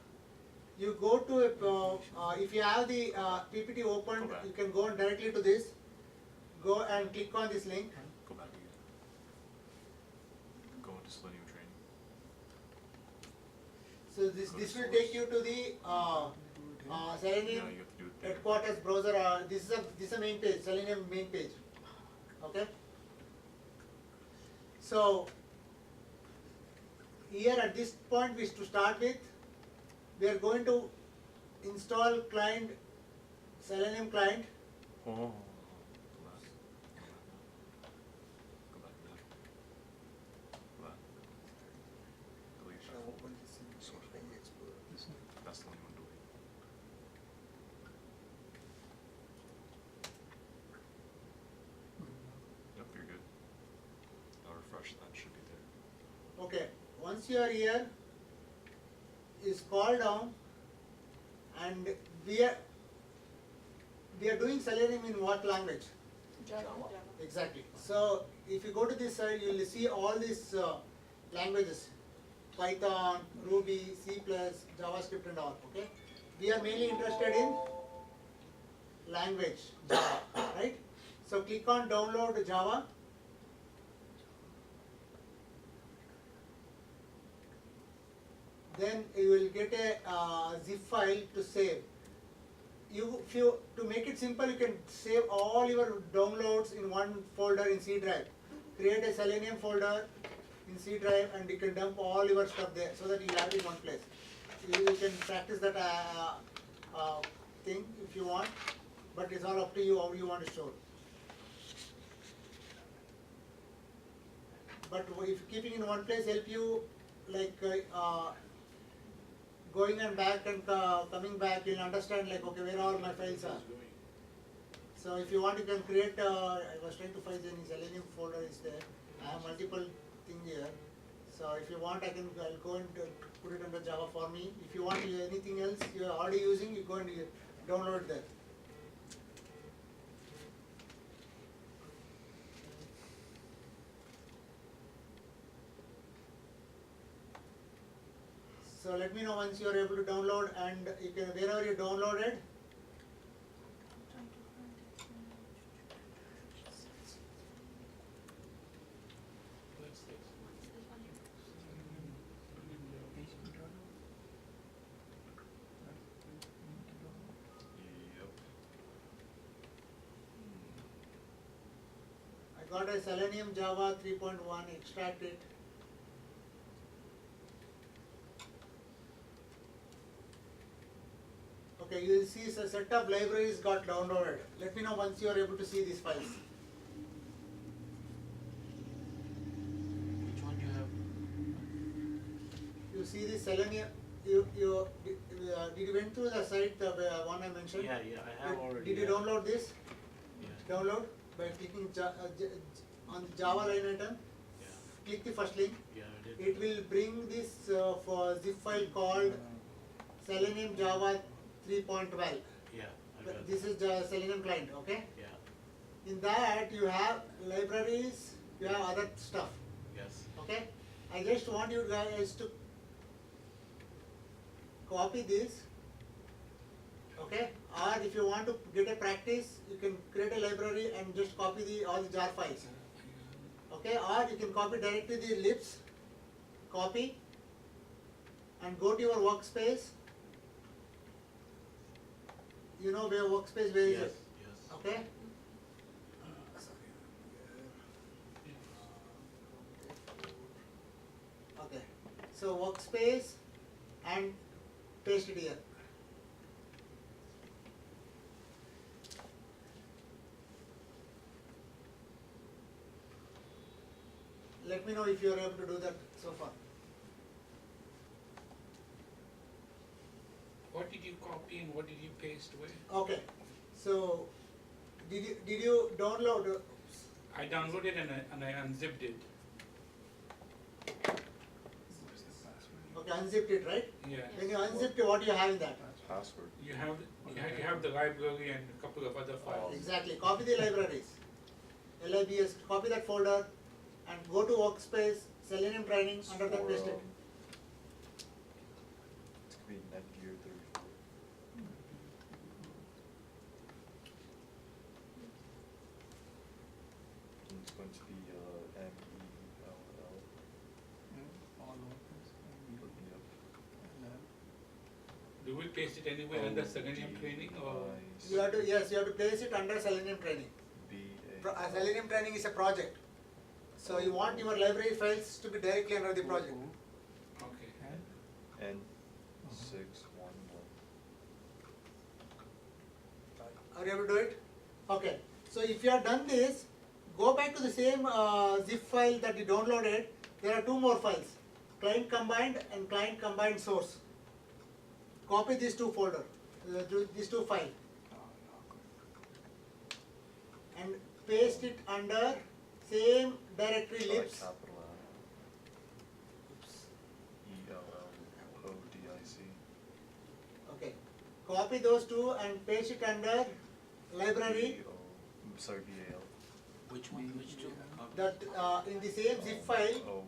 You go to if you have the PPT open, you can go directly to this. Go and click on this link. Go back again. Go into Selenium training. So this will take you to the Selenium Yeah, you have to do it there. headquarters browser. This is a main page, Selenium main page. Okay. So here at this point, to start with, we are going to install client, Selenium client. Oh. Go back. Go back now. Go back. Delete that. Source folder. That's the only one delete. Yep, you're good. I'll refresh that, should be there. Okay. Once you are here, you scroll down, and we are doing Selenium in what language? Java. Exactly. So if you go to this side, you will see all these languages: Python, Ruby, C++, JavaScript, and all. Okay. We are mainly interested in language Java, right? So click on download Java. Then you will get a zip file to save. To make it simple, you can save all your downloads in one folder in C drive. Create a Selenium folder in C drive, and you can dump all your stuff there so that you have it in one place. You can practice that thing if you want, but it's all up to you how you want to store. But if keeping in one place help you, like going and back and coming back, you'll understand like, okay, where all my files are. So if you want, you can create, I was trying to find any Selenium folder is there. I have multiple things here. So if you want, I'll go and put it under Java for me. If you want anything else you are already using, you go and download that. So let me know once you are able to download, and you can, wherever you downloaded, Let's see. This one here. Yep. I got a Selenium Java 3.1, extract it. Okay, you will see a set of libraries got downloaded. Let me know once you are able to see these files. Which one you have? You see the Selenium, did you went through the site, the one I mentioned? Yeah, I have already. Did you download this? Yeah. download by clicking on the Java line item. Yeah, Click the first link. yeah, I did. It will bring this for zip file called Selenium Java 3.12. Yeah, I But got this that. is the Selenium client, okay? Yeah, In that you have libraries, you have other stuff, yes, okay? I just want you guys to copy this, okay? Or if you want to get a practice, you can create a library and just copy all the jar files, okay? Or you can copy directly the libs, copy, and go to your workspace. You know where workspace, where is yes, it? yes. Okay? Okay, so workspace and paste it here. Let me know if you are able to do that so far. What did you copy and what did you paste where? Okay, so did you download? I downloaded and I unzipped it. Okay, unzipped it, right? Yeah. When you unzipped it, what do you have in that? Password. You have the library and a couple of other files. Exactly, copy the libraries, libs, copy that folder and go to workspace, Selenium training, under that paste it. It's gonna be Netgear 34. And it's going to be MELL. All lowercase, Yep. Do we paste it anywhere under Selenium training or? You have to, yes, you have to place it under Selenium training. Selenium training is a project. So you want your library files to be directly under the project. Okay. N611. Are you able to do it? Okay. So if you have done this, go back to the same zip file that you downloaded. There are two more files, client combined and client combined source. Copy these two folder, these two files, and paste it under same directory libs. Capital L. ELLODIC. Okay. Copy those two and paste it under library. BAL. Which one, which two? That in the same zip file,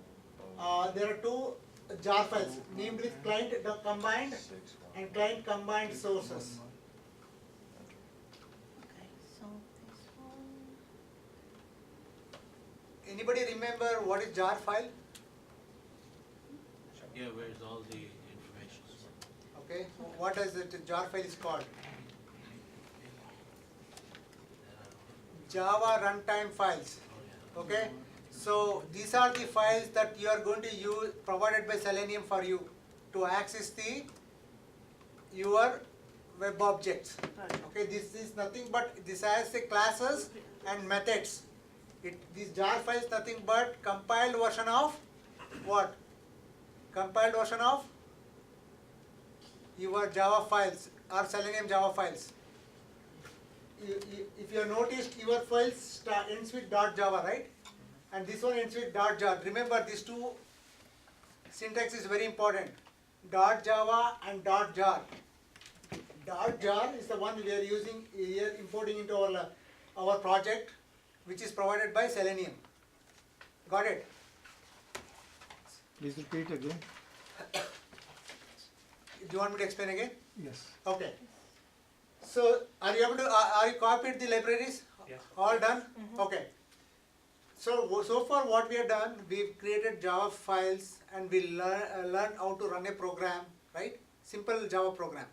there are two jar files named with client combined and client combined sources. Okay, so this one. Anybody remember what is jar file? Yeah, where's all the information? Okay, what does it jar file is called? Java runtime files. Oh, Okay, so these are the files that you are going to use, provided by Selenium for you to access your web objects. Okay, this is nothing but, this has the classes and methods. This jar file is nothing but compiled version of what? Compiled version of your Java files or Selenium Java files. If you have noticed, your files ends with .java, right? And this one ends with .jar. Remember, these two syntax is very important. .java and .jar. .jar is the one we are using here, importing into our project, which is provided by Selenium. Got it? Please repeat again. Do you want me to explain again? Yes. Okay. So, are you able to, are you copied the libraries? Yes. All done? Okay. So far what we have done, we've created Java files and we learn how to run a program, right? Simple Java program.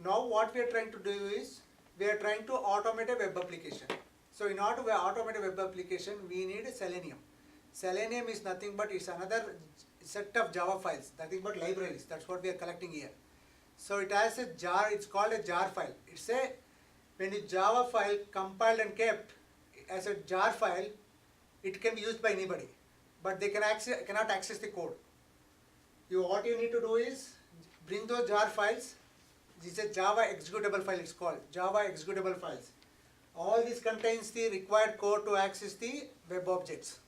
Now what we are trying to do is, we are trying to automate a web application. So in order to automate a web application, we need Selenium. Selenium is nothing but, it's another set of Java files, nothing but libraries. That's what we are collecting here. So it has a jar, it's called a jar file. It's a, when the Java file compiled and kept as a jar file, it can be used by anybody, but they cannot access the code. What you need to do is, bring those jar files. This is a Java executable file, it's called Java executable files. All this contains the required code to access the web objects.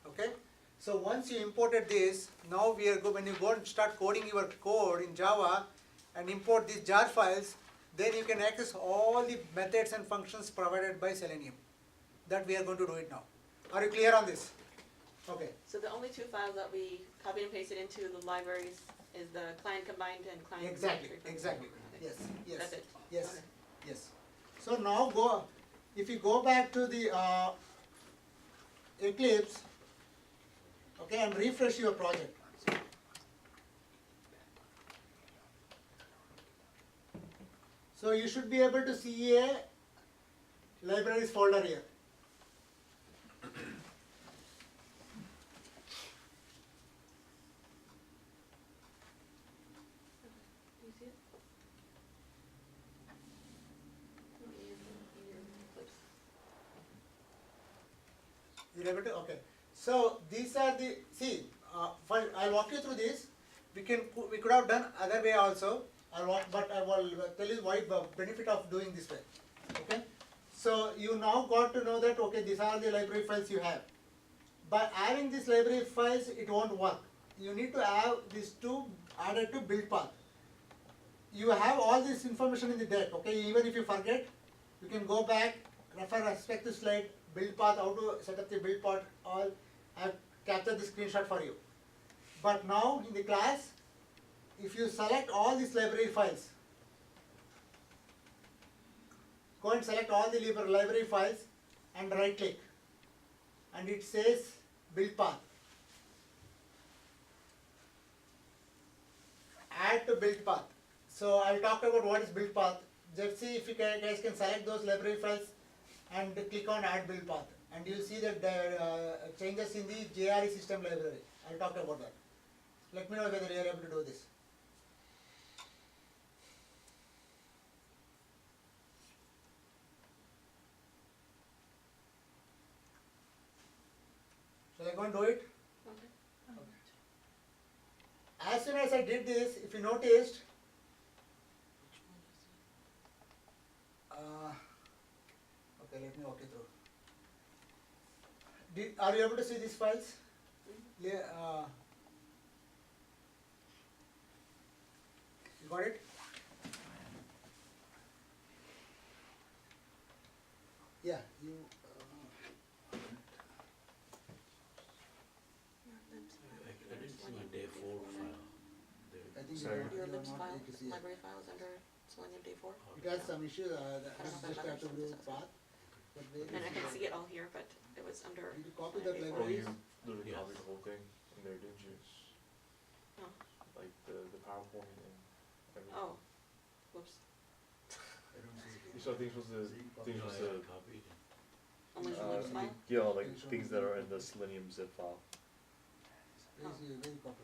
Okay? So once you imported this, now when you go and start coding your code in Java and import these jar files, then you can access all the methods and functions provided by Selenium. That we are going to do it now. Are you clear on this? Okay. So the only two files that we copied and pasted into the libraries is the client combined and client. Exactly, directory. exactly. Okay. Yes, yes. That's it? Yes, Okay. yes. So now if you go back to the Eclipse, okay, and refresh your project. So you should be able to see a libraries folder here. Do you see it? No, in your clips. You're able to, okay. So these are the, see, I'll walk you through this. We could have done other way also. But I will tell you why the benefit of doing this way. Okay. So you now got to know that, okay, these are the library files you have. By having these library files, it won't work. You need to have these two added to build path. You have all this information in the deck, okay? Even if you forget, you can go back, refer respective slide, build path, how to set up the build path, all. I've captured the screenshot for you. But now in the class, if you select all these library files, go and select all the library files and right click, and it says build path. Add to build path. So I'll talk about what is build path. Just see if you guys can select those library files and click on add build path, and you'll see that there changes in the JRE system library. I'll talk about that. Let me know whether you are able to do this. Shall I go and do it? Okay. As soon as I did this, if you noticed, okay, let me walk you through. Are you able to see these files? You got it? Yeah, you. I didn't see my day 4 file there. I think Sorry. Your you are libs not file, able to see it. library file is under Selenium day 4. It has some issue. I don't This know just if have to that do matters. path. But where And I is can it? see it all here, but it was under. Did you copy Selenium that day 4. Oh, library? you literally Yes. copied the whole thing in there, didn't you? Oh. Like the PowerPoint and everything. Oh, whoops. So things was the things No, was I the copied it. Only the libs file? yeah, like things that are in the Selenium zip file. Where is where you copy?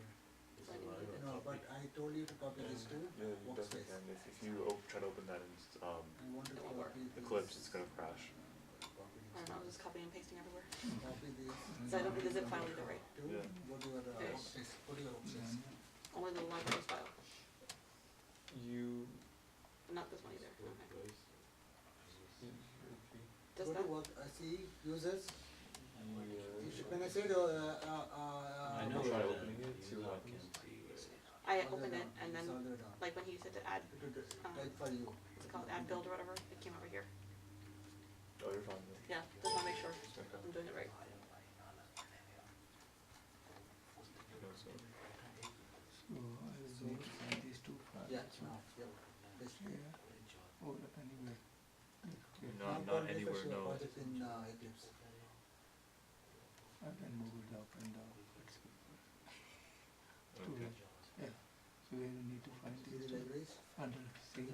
It's a live I No, but copied. I told you to copy this to Yeah, you definitely workspace. can. If you try to open that in I want to It won't work. copy this. Eclipse, it's gonna crash. I don't know, I was just copying and pasting everywhere. Copy this. So I don't need the zip file either, right? To Yeah. go to your Okay. workspace. Go to your workspace. Only the libraries file, You. not this one either. Okay. Workplace. Does Go that? to work. See users. You should, when I said I know try that opening it, see you what know, I happens. can see where it is. I opened it and then, It's all the way down. like when he said to add, It will type for you. what's it called, add build or whatever, it came over here. Oh, you're fine. Then. Yeah, just wanna make sure Okay. I'm doing it right. No, so So I was going to send these two files. Yeah. Now, yeah. This Here, or anywhere. not go and anywhere. refresh your No. project in Eclipse. I can move it up and down. It's good. Okay. Yeah. So we need to find See these the two libraries? under C.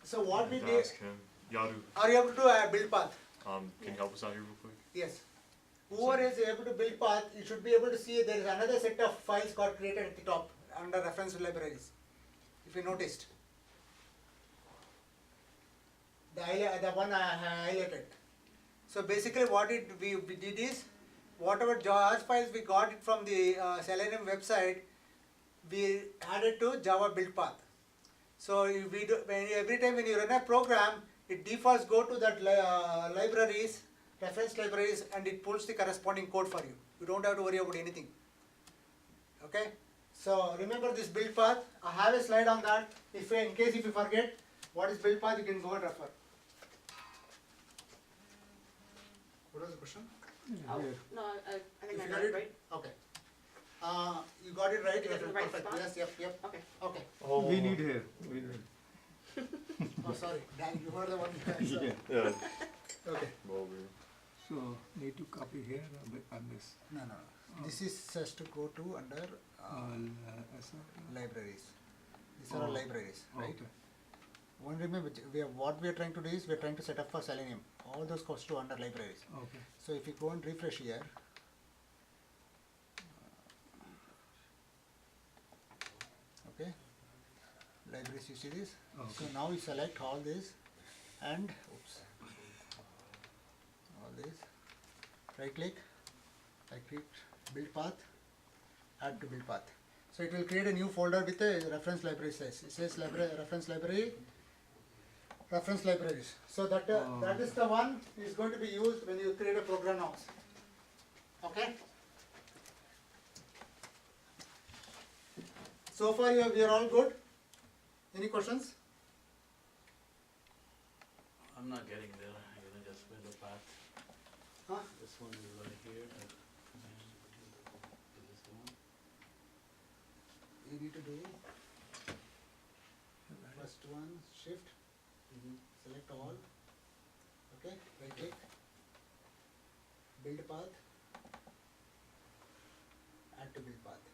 So what we I did. ask him, Yadu, Are you able to do a build path? can you help us out here real quick? Yes. Whoever is able to build path, you should be able to see there is another set of files got created at the top under reference libraries. If you noticed. The one I highlighted. So basically what we did is, whatever JAWS files we got it from the Selenium website, we added to Java build path. So every time when you run a program, it defaults go to that libraries, reference libraries, and it pulls the corresponding code for you. You don't have to worry about anything. Okay? So remember this build path. I have a slide on that. If in case if you forget what is build path, you can go and refer. What was the question? Oh, Here. no, I think If I you got got it it? right. Okay. You got it right. Is it in the right Perfect. spot? Yes. Yep. Okay. Okay. Oh. We need here, we need. Oh, sorry. Dan, you were the one. Yeah. Yeah. Okay. Well, we're So need to copy here on this. No. This is just to go to under SR. libraries. These are all Oh. libraries, right? Okay. One remember, what we are trying to do is we are trying to set up for Selenium. All those goes to under libraries. Okay. So if you go and refresh here, okay, libraries, you see this? Okay. So now you select all this and all this, right click, I click build path, add to build path. So it will create a new folder with a reference library size. It says reference libraries. So that that is the one is going to be used when you create a program now. Okay. So far we are all good. Any questions? I'm not getting there, just build a path. Huh? This one is right here. Is this the one? You need to do first one, shift, select all, okay, right click, build path, add to build path.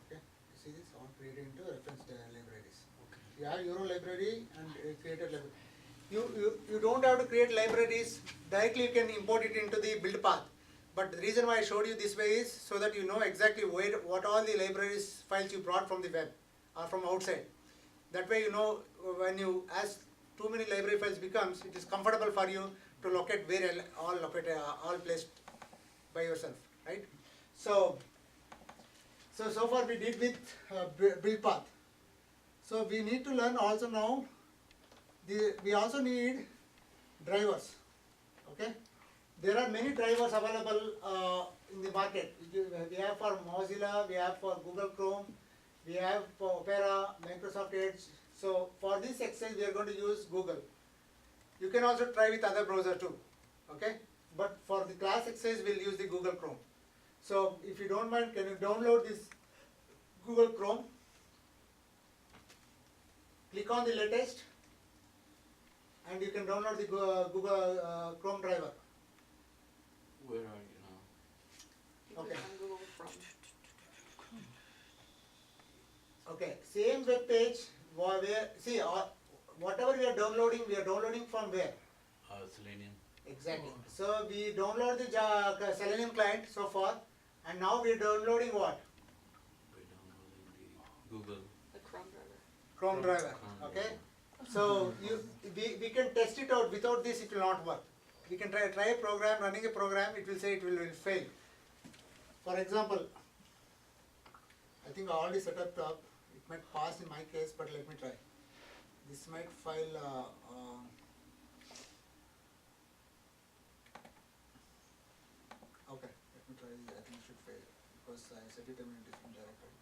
Okay, you see this all created into reference libraries. Okay. You have your own library and create a library. You don't have to create libraries directly. You can import it into the build path. But the reason why I showed you this way is so that you know exactly what all the libraries files you brought from the web or from outside. That way you know when you as too many library files becomes, it is comfortable for you to locate where all placed by yourself, right? So far we did with build path. So we need to learn also now. We also need drivers. Okay, there are many drivers available in the market. We have for Mozilla, we have for Google Chrome, we have for Opera, Microsoft Edge. So for this exercise we are going to use Google. You can also try with other browser too. Okay, but for the class exercise we'll use the Google Chrome. So if you don't mind, can you download this Google Chrome? Click on the latest and you can download the Google Chrome driver. Where are you now? You click Okay. on Google from. Okay, same web page where see whatever we are downloading from where? Selenium. Exactly. So we download the Selenium client so far, and now we are downloading what? We're downloading the Google. The Chrome driver. Chrome driver. Chrome Okay. driver. So we can test it out. Without this, it will not work. We can try a program, running a program. It will say it will fail. For example, I think I already set up top. It might pass in my case, but let me try. This might file. Okay, let me try. I think it should fail because I set it in a different directory.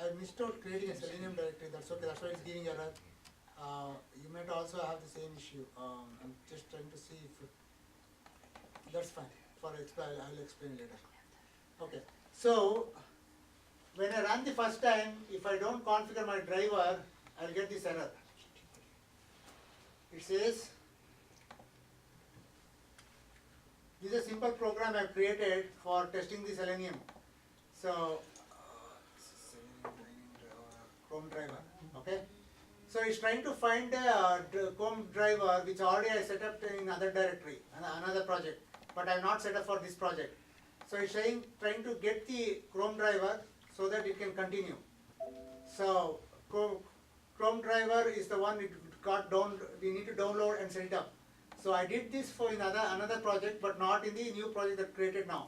I missed out creating a Selenium directory, that's okay, that's why it's giving error. You might also have the same issue, I'm just trying to see if, that's fine, I'll explain later. Okay, so, when I run the first time, if I don't configure my driver, I'll get this error. It says, this is a simple program I've created for testing the Selenium. So, Chrome driver, okay? So it's trying to find a Chrome driver which already I set up in another directory, another project, but I've not set up for this project. So it's trying to get the Chrome driver so that it can continue. So Chrome driver is the one it got down. We need to download and set it up. So I did this for another project, but not in the new project that created now.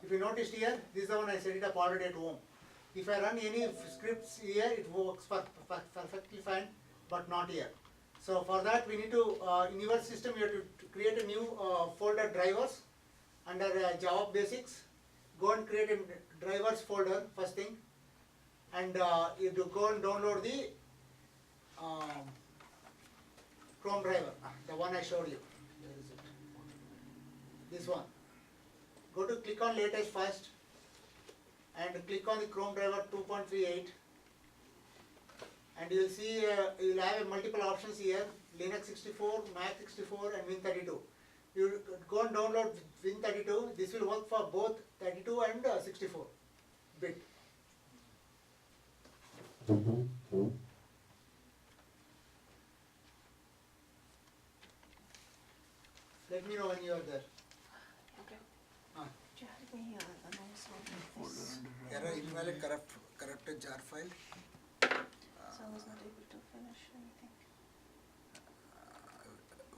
If you noticed here, this is the one I set it up already at home. If I run any scripts here, it works perfectly fine, but not here. So for that, we need to, in your system, you have to create a new folder drivers under Java Basics. Go and create a drivers folder, first thing. And you have to go and download the Chrome driver, the one I showed you. Where is it? This one. Go to click on latest first and click on the Chrome driver 2.38 and you will see you will have multiple options here, Linux 64, Mac 64 and Win32. You go and download Win32. This will work for both 32 and 64 bit. Let me know when you are there. Okay. Error invalid corrupted jar file. So I was not able to finish anything.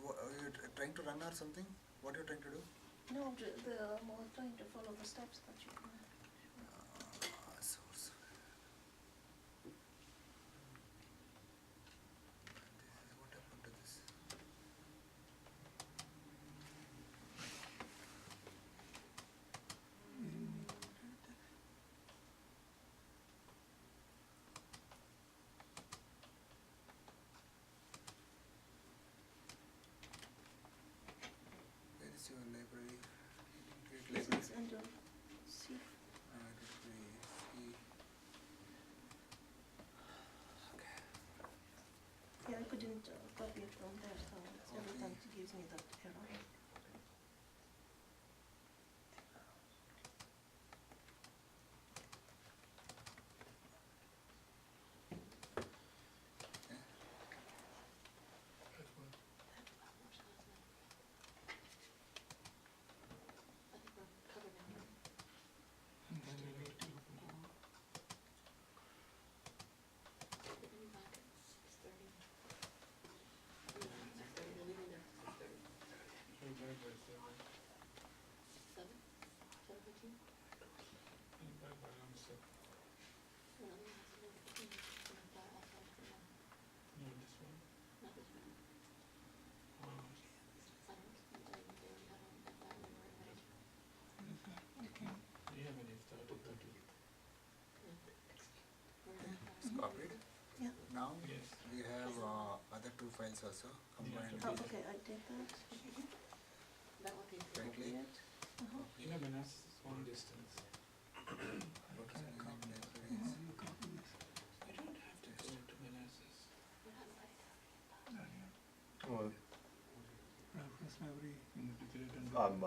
Are you trying to run or something? What are you trying to do? No, I'm trying to follow the steps that you can. Source. What happened to this? Where is your library? Create This library. is under C. Yeah, I couldn't copy it from there, so every time it gives me that error. I think we're covered now. And then you need to We'll be back at 6:30. We're leaving there at 6:30. 7? 7:15? We're not gonna have to do it. We're gonna fly outside for now. Not this one. I don't, they already had on that we were invited. We're gonna fly. Copied. Yeah. Now we have other two files also combined. Oh, okay, I did that. That would be. Right click. You have an one distance. What is the name of libraries? you copy this. You don't have to go to Manassas. We're not invited. Well, Reference library, you need to create and. I'm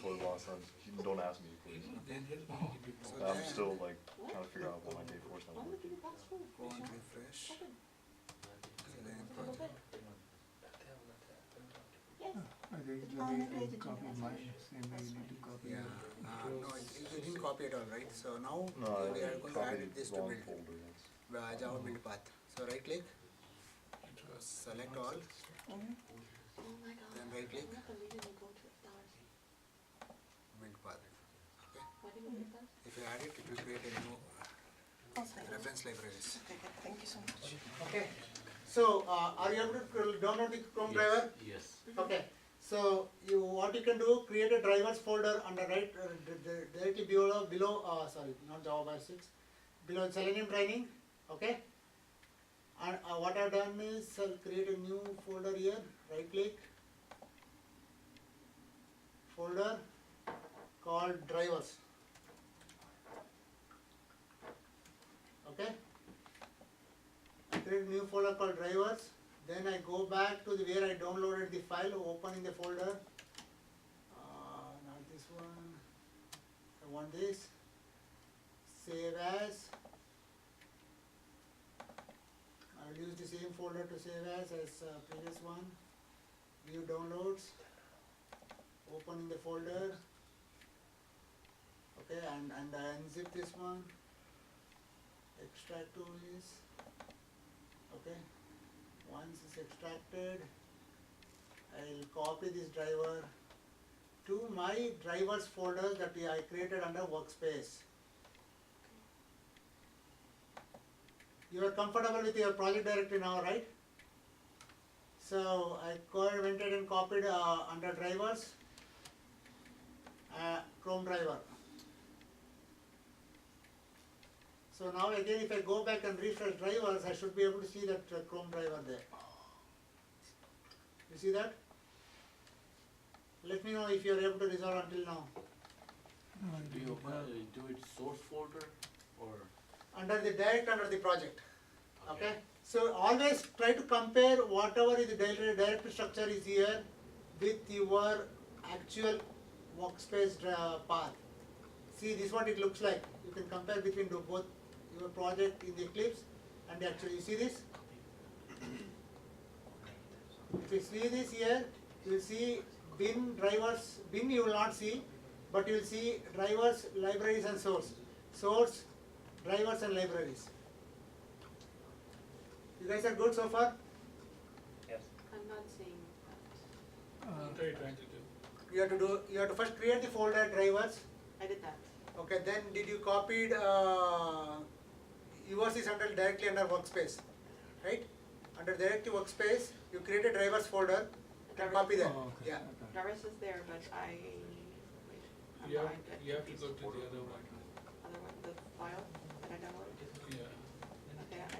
totally lost on. Don't ask me, please. Then he'll give you So more. I'm then- still like trying to figure out what my day four is Why gonna would work. we give you password? Go and refresh. Open. Selenium Go project. back. Yes. I think the Oh, way maybe I you didn't copy realize mine, that. same way you need to copy. Yeah. No, you didn't copy it all, right? So now No, we I are going to add copied this the to wrong build folder. That's Java build path. So right click, select all, Mhm. Oh my god. Then right click. I'm not gonna leave it and go to ours. build path. Okay. Why didn't we do that? If you add it, it will create a new Okay. reference libraries. Okay, good. Thank you so much. Okay. So are you able to download the Chrome driver? Yes. Okay. So what you can do, create a drivers folder under right directly below sorry, not Java Basics, below Selenium training, okay? And what I've done is I'll create a new folder here, right click, folder called drivers, okay? I create a new folder called drivers, then I go back to the where I downloaded the file, open in the folder, not this one, I want this, save as, I will use the same folder to save as previous one, view downloads, open in the folder, okay, and I unzip this one, extract tool is, okay, once it's extracted, I'll copy this driver to my drivers folder that I created under workspace. You are comfortable with your project directory now, right? So I went ahead and copied under drivers, Chrome driver. So now again, if I go back and refresh drivers, I should be able to see that Chrome driver there. You see that? Let me know if you are able to resolve until now. Do you do it source folder or? Under the project. Okay? So always try to compare whatever is the directory structure is here with your actual workspace path. See, this is what it looks like. You can compare between both your project in the Eclipse and actually, you see this? If you see this here, you will see bin drivers, bin you will not see, but you will see drivers, libraries and source. Source, drivers and libraries. You guys are good so far? Yes. I'm not seeing that. What are you trying to do? You have to first create the folder drivers. I did that. Okay, then did you copy yours is directly under workspace, right? Under directly workspace, you create a drivers folder and copy that. Oh, okay. Yeah. Drivers is there, but I, wait, I'm You have, blind. you have to go to the other one. Other one, the file that I downloaded? Yeah, Okay, I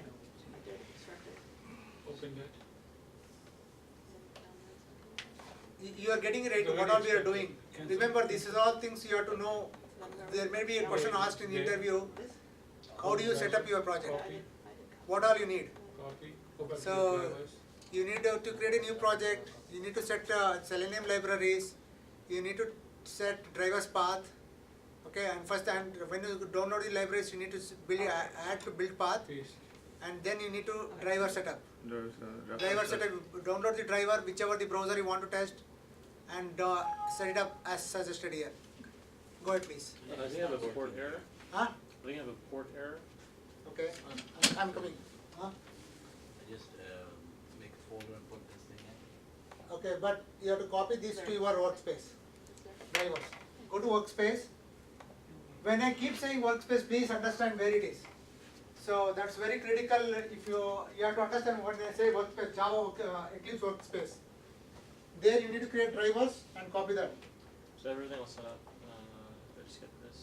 did extract it. open that. You are getting ready to what all we are doing. Remember, this is all things you have to know. There may be a question asked in the interview. This? How do you set up your project? I Copy, did. What all you need? copy, go back to So, the drivers. you need to create a new project, you need to set Selenium libraries, you need to set drivers path, okay, and first, and when you download the libraries, you need to add to build path, Paste. and then you need to driver setup. There's Driver setup, download the driver, whichever the browser you want to test, and set it up as suggested here. Go ahead, please. I think I have a port error. Huh? I think I have a port error. Okay, I'm coming. Huh? I just make a folder and put this thing in. Okay, but you have to copy this to your workspace. Is there? Drivers. Go to workspace. When I keep saying workspace, please understand where it is. So that's very critical. If you have to understand what they say workspace, Java Eclipse workspace. There you need to create drivers and copy that. So everything will set up. I just get this.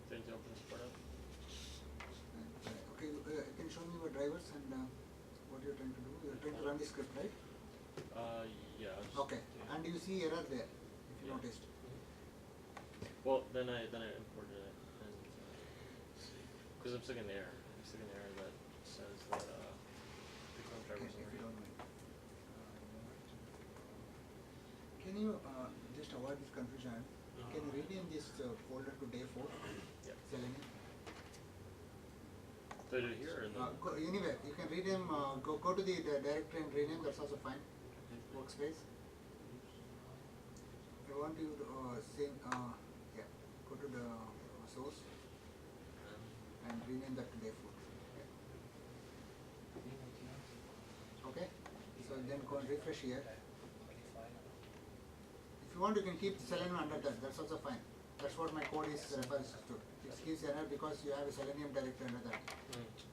Then to open this port up. Okay, can you show me your drivers and what you're trying to do? You're trying to run the script, right? Yeah. I'll just Okay. And you see error there, if you Yeah. noticed. Well, then I imported it, and because I'm stuck in the error. I'm stuck in the error that says that the Chrome Okay, driver's if you already. don't mind. Can you just avoid this confusion? Can you rename this folder to day 4? Yeah. Selenium? So I did it here, or Go anywhere. You can rename. Go to the directory and rename. That's also fine. Workspace. I want you to yeah. Go to the source and rename that to day 4. Okay. So then go and refresh here. If you want, you can keep Selenium under that. That's also fine. That's what my code is refers to. It gives error because you have a Selenium directory under that.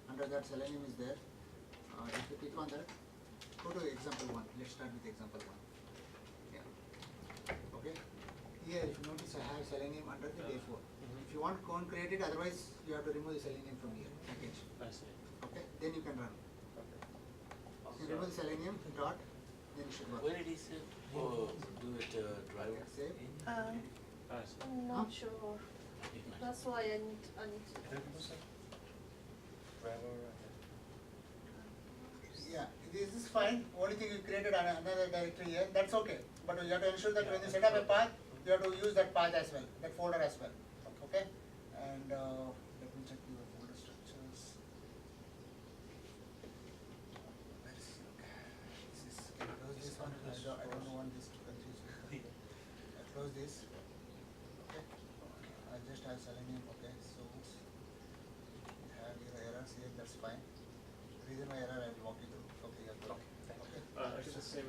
Under that, Selenium is there. If you click on that, go to example 1. Let's start with example 1. Yeah. Okay. Here, if you notice, I have Selenium under the day 4. If you want, go and create it, otherwise you have to remove the Selenium from here, package. I see. Okay, then you can run. Okay. You remove the Selenium, dot, then it should work. Where did he say, oh, do it, driver? Save. I see. I'm not sure. That's why I need to. Yeah, this is fine, only thing you created another directory here, that's okay. But you have to ensure that when you set up a path, you have to use that path as well, that folder as well, okay? And let me check your folder structures. Let's see, okay. This is, can I close this one? I don't want this to confuse me. I close this, okay? I just have Selenium, okay, so you have your errors here, that's fine. Reason my error, I will walk you through. Okay, yeah, good. Okay. Actually, the same.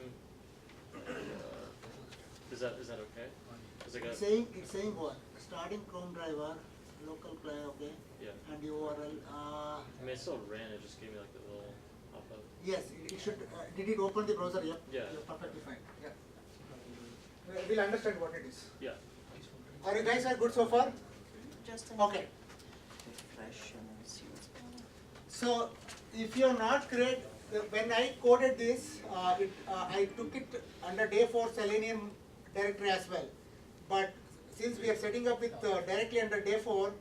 Is that okay? Is it got? It's saying what? Starting Chrome driver, local play, okay? Yeah. And the URL. I mean, it still ran. It just gave me like the little pop-up. Yes, it should. Did it open the browser? Yep. Yeah. You're perfectly fine. Yeah. We'll understand what it is. Yeah. Are you guys good so far? Just Okay. refresh and then see what's going on. So if you are not correct, when I coded this, I took it under day 4 Selenium directory as well. But since we are setting up with directly under day 4,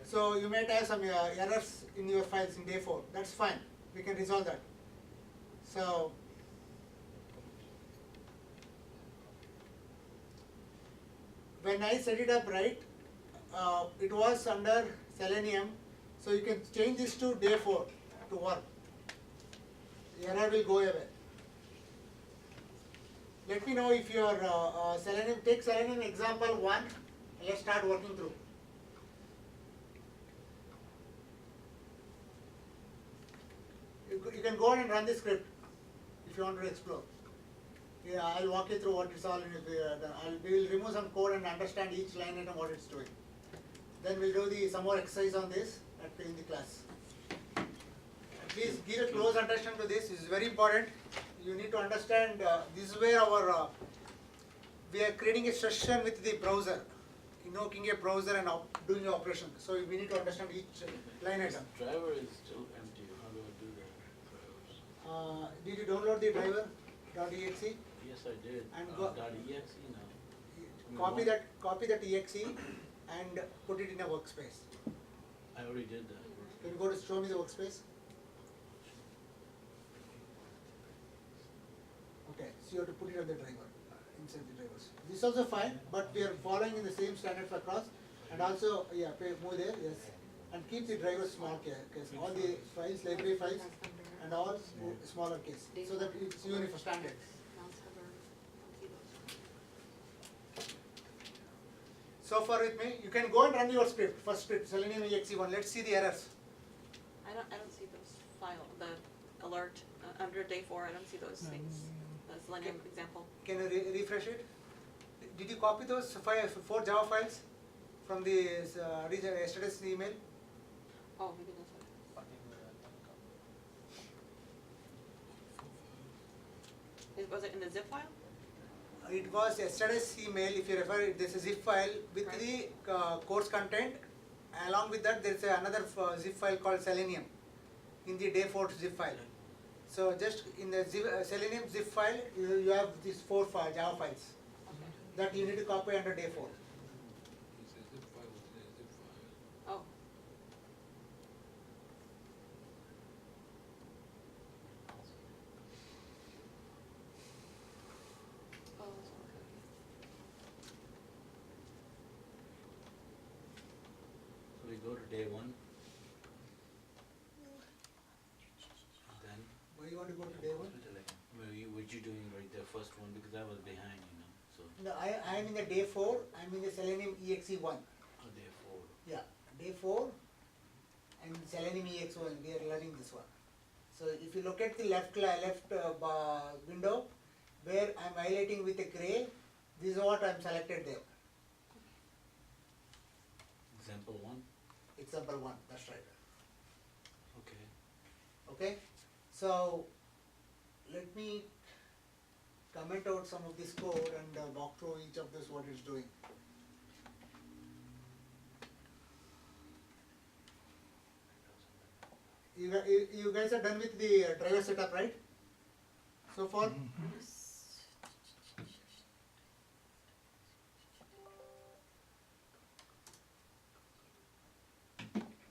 so you might have some errors in your files in day 4. That's fine. We can resolve that. So when I set it up right, it was under Selenium. So you can change this to day 4 to work. The error will go away. Let me know if your Selenium, take Selenium example 1 and let's start working through. You can go on and run the script if you want to explore. Yeah, I'll walk you through what it's all in. We will remove some code and understand each line item what it's doing. Then we'll do some more exercise on this in the class. Please give a close attention to this. This is very important. You need to understand. This is where we are creating a session with the browser, invoking a browser and doing the operation. So we need to understand each line item. This driver is still empty, how do I do that? Drivers. Did you download the driver .exe? Yes, I did. And .exe now. Copy that exe and put it in a workspace. I already did that. Can you go to show me the workspace? Okay, so you have to put it on the driver, inside the drivers. This is also fine, but we are following in the same standard for across. And also, yeah, move there, yes. And keep the drivers small case. All the files, library files, and all smaller case, so that it's uniform standard. So far with me, you can go and run your script, first script, Selenium exe1. Let's see the errors. I don't see those the alert under day 4. I don't see those things. The Selenium example. Can you refresh it? Did you copy those 4 Java files from the yesterday's email? Oh, maybe that's what it is. Was it in the zip file? It was yesterday's email. If you refer, this is a zip file with the course content. Along with that, there is another zip file called Selenium in the day 4 zip file. So just in the Selenium zip file, you have these 4 Java files that you need to copy under day 4. It's a zip file within a zip file. Oh. Oh, that's okay. So we go to day 1. Then, Why you want to go to day 1? what you doing right there, first one, because I was behind, so. No, I am in the day 4. I am in the Selenium exe1. Oh, day 4. Yeah, day 4 and Selenium exe1. We are learning this one. So if you look at the left window where I am highlighting with a gray, this is what I am selected there. Example 1? Example 1, that's right. Okay. Okay, so let me comment out some of this code and walk through each of this what it's doing. You guys are done with the driver setup, right? So far?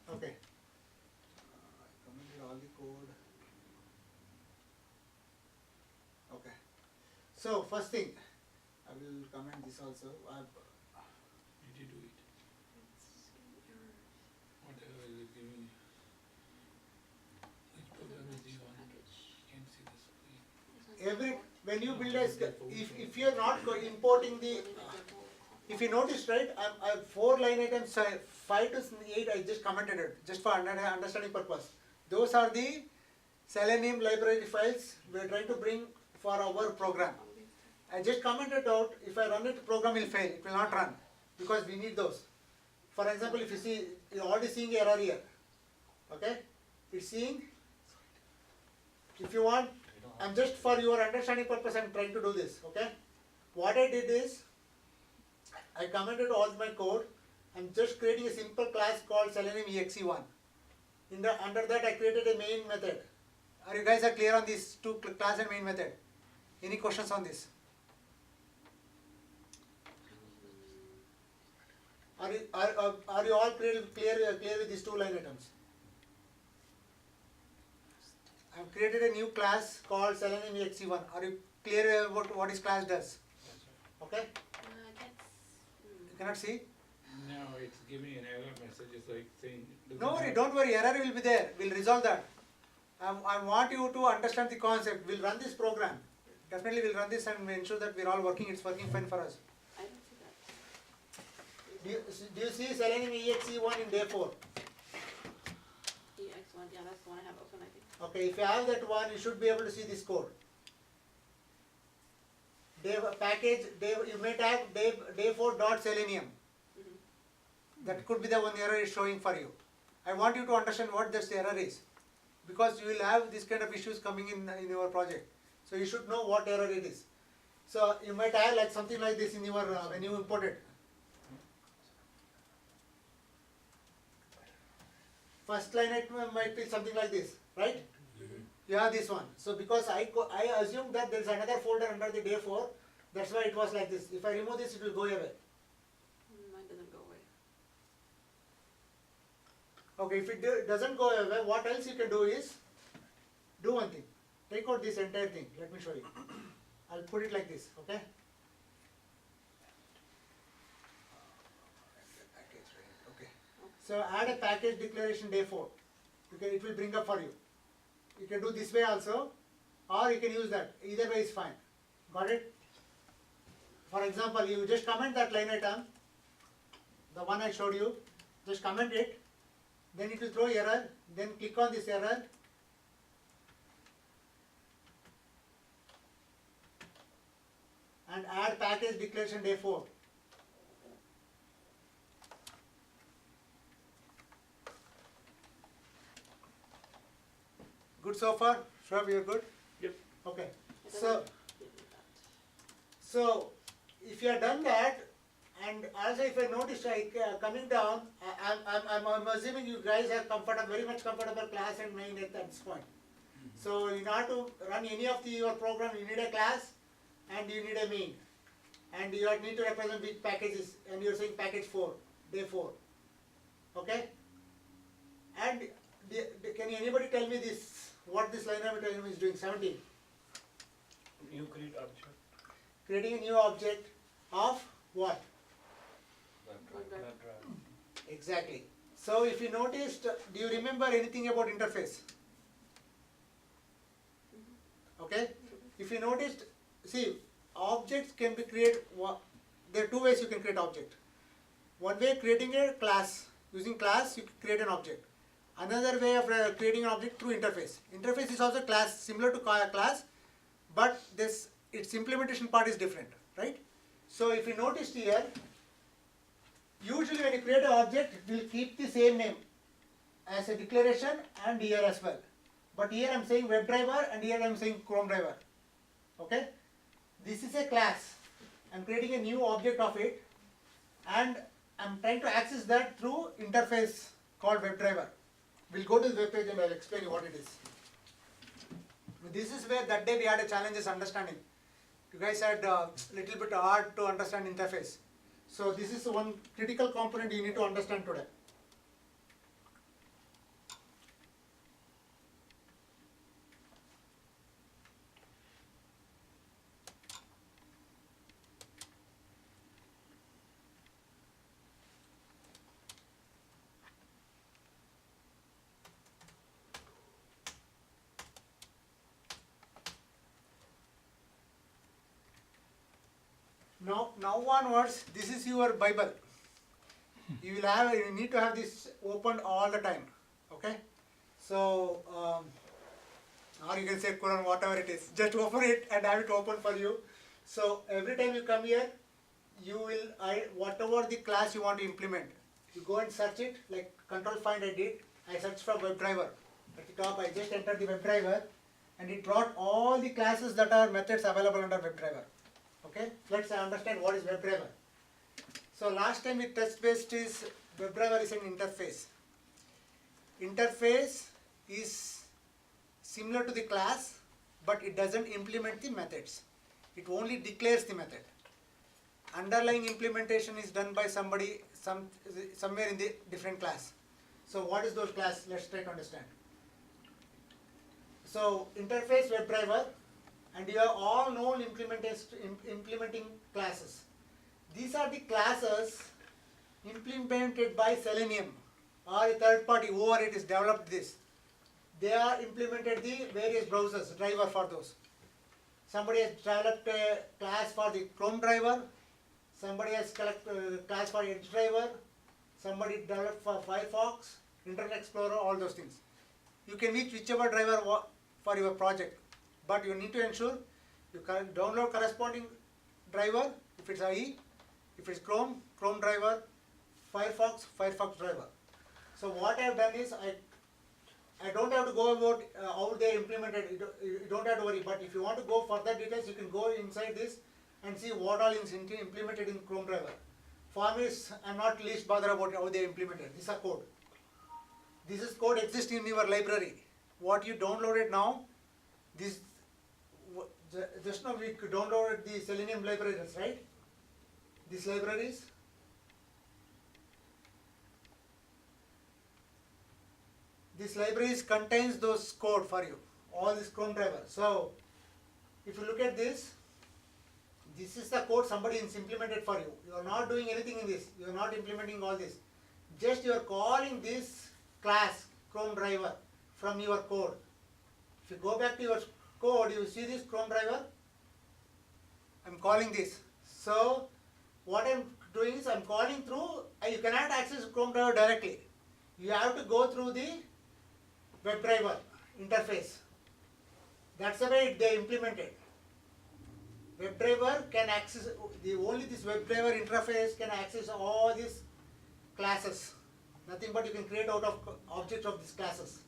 Okay. I commented all the code. Okay. So first thing, I will comment this also. Did you do it? Whatever is it giving you? Which program is you on? Can't see the screen. When you build a, if you are not importing the, if you notice, right, I'm 4 line items, 5 to 8, I just commented it, just for understanding purpose. Those are the Selenium library files we are trying to bring for our program. I just commented out, if I run it, the program will fail, it will not run, because we need those. For example, if you see, you're already seeing error here, okay? It's seeing, if you want, I'm just for your understanding purpose, I'm trying to do this, okay? What I did is, I commented all my code. I'm just creating a simple class called Selenium exe1. Under that, I created a main method. Are you guys clear on these two, class and main method? Any questions on this? Are you all clear with these 2 line items? I've created a new class called Selenium exe1. Are you clear about what this class does? Okay? You cannot see? No, it's giving an error message. It's like saying. No worry, don't worry. Error will be there. We'll resolve that. I want you to understand the concept. We'll run this program. Definitely we'll run this and ensure that we're all working. It's working fine for us. I don't see that. Do you see Selenium exe1 in day 4? EX1, yeah, that's the one I have open, I think. Okay, if you have that one, you should be able to see this code. You may type day4.selenium. That could be the one error is showing for you. I want you to understand what this error is, because you will have this kind of issues coming in your project. So you should know what error it is. So you might have like something like this in your when you import it. First line it might be something like this, right? You have this one. So because I assume that there is another folder under the day 4, that's why it was like this. If I remove this, it will go away. Mine doesn't go away. Okay, if it doesn't go away, what else you can do is, do one thing. Take out this entire thing. Let me show you. I'll put it like this, okay? Okay. So add a package declaration day 4. It will bring up for you. You can do this way also, or you can use that. Either way is fine. Got it? For example, you just comment that line item, the one I showed you, just comment it, then it will throw error, then click on this error, and add package declaration day 4. Good so far? Sure, you're good? Yep. Okay. It doesn't give me that. So if you have done that, and also if I notice coming down, I'm assuming you guys are very much comfortable class and main at this point. So in order to run any of your program, you need a class and you need a main, and you need to represent which packages, and you're saying package 4, day 4. Okay? And can anybody tell me what this line item is doing? 17. You create object. Creating a new object of what? Exactly. So if you noticed, do you remember anything about interface? Okay? If you noticed, see, objects can be created, there are 2 ways you can create object. One way, creating a class. Using class, you create an object. Another way of creating an object through interface. Interface is also class, similar to class, but its implementation part is different, right? So if you noticed here, usually when you create an object, it will keep the same name as a declaration and here as well. But here I am saying WebDriver and here I am saying Chrome driver. Okay? This is a class. I am creating a new object of it and I am trying to access that through interface called WebDriver. We'll go to the web page and I'll explain you what it is. This is where that day we had a challenge is understanding. You guys had little bit hard to understand interface. So this is one critical component you need to understand today. Now onwards, this is your Bible. You need to have this open all the time. Okay? So, or you can say Quran, whatever it is. Just open it and have it open for you. So every time you come here, you will, whatever the class you want to implement, you go and search it, like control find I did. I searched for WebDriver. At the top, I just entered the WebDriver and it brought all the classes that are methods available under WebDriver. Okay, let's understand what is WebDriver. So last time we touched base is WebDriver is an interface. Interface is similar to the class, but it doesn't implement the methods. It only declares the method. Underlying implementation is done by somebody somewhere in the different class. So what is those class? Let's try to understand. So interface WebDriver, and you have all known implementing classes. These are the classes implemented by Selenium or a third party, whoever it is developed this. They are implemented the various browsers, driver for those. Somebody has developed a class for the Chrome driver, somebody has developed a class for Edge driver, somebody developed for Firefox, Internet Explorer, all those things. You can use whichever driver for your project. But you need to ensure you can download corresponding driver. If it's IE, if it's Chrome, Chrome driver, Firefox, Firefox driver. So what I have done is I don't have to go about how they implemented. You don't have to worry. But if you want to go further details, you can go inside this and see what all is implemented in Chrome driver. For me, I'm not least bothered about how they implemented. This is code. This is code exists in your library. What you downloaded now, this. Just now we downloaded the Selenium libraries, right? These libraries. This libraries contains those code for you, all this Chrome driver. So, if you look at this, this is the code somebody has implemented for you. You are not doing anything in this. You are not implementing all this. Just you are calling this class Chrome driver from your code. If you go back to your code, you see this Chrome driver. I'm calling this. So what I'm doing is I'm calling through. You cannot access Chrome driver directly. You have to go through the WebDriver interface. That's the way they implemented. WebDriver can access only this WebDriver interface can access all these classes. Nothing but you can create out of objects of these classes.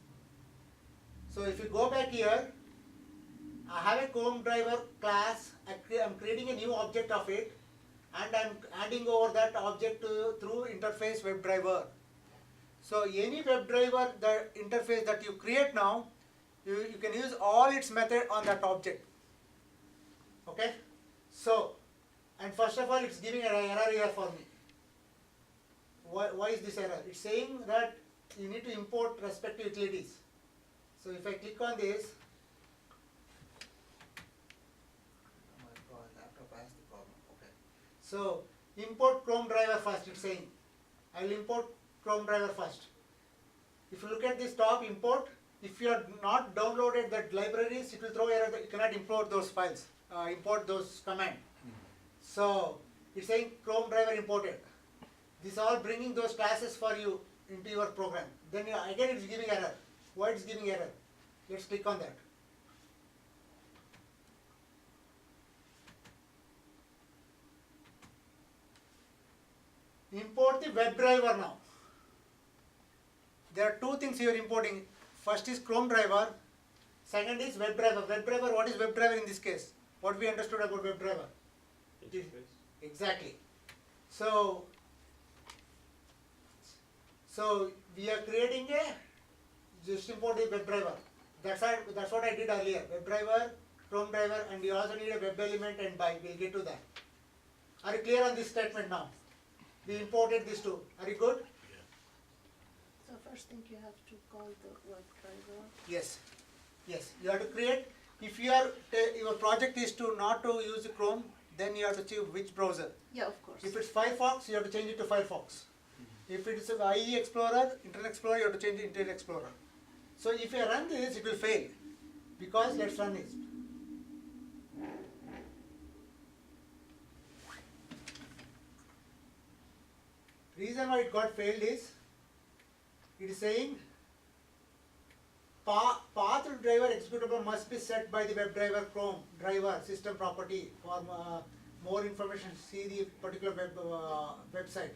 So if you go back here, I have a Chrome driver class. I'm creating a new object of it, and I'm adding over that object through interface WebDriver. So any WebDriver, the interface that you create now, you can use all its method on that object. Okay? So, and first of all, it's giving an error here for me. Why is this error? It's saying that you need to import respective utilities. So if I click on this, My laptop has the problem. Okay. so import Chrome driver first, it's saying. I will import Chrome driver first. If you look at this top import, if you have not downloaded that libraries, it will throw error that you cannot import those files, import those command. So it's saying Chrome driver imported. This is all bringing those classes for you into your program. Then again it's giving error. Why it's giving error? Let's click on that. Import the WebDriver now. There are two things you are importing. First is Chrome driver. Second is WebDriver. WebDriver, what is WebDriver in this case? What we understood about WebDriver? Interface. Exactly. So we are creating a just import the WebDriver. That's what I did earlier. WebDriver, Chrome driver, and you also need a web element and byte. We'll get to that. Are you clear on this statement now? We imported these two. Are you good? So first thing you have to call the WebDriver. Yes. Yes. You have to create. If your project is to not to use Chrome, then you have to choose which browser. Yeah, of course. If it's Firefox, you have to change it to Firefox. If it's IE Explorer, Internet Explorer, you have to change it to Internet Explorer. So if you run this, it will fail. Because let's run this. Reason why it got failed is, it is saying path driver executable must be set by the WebDriver Chrome driver system property. For more information, see the particular website.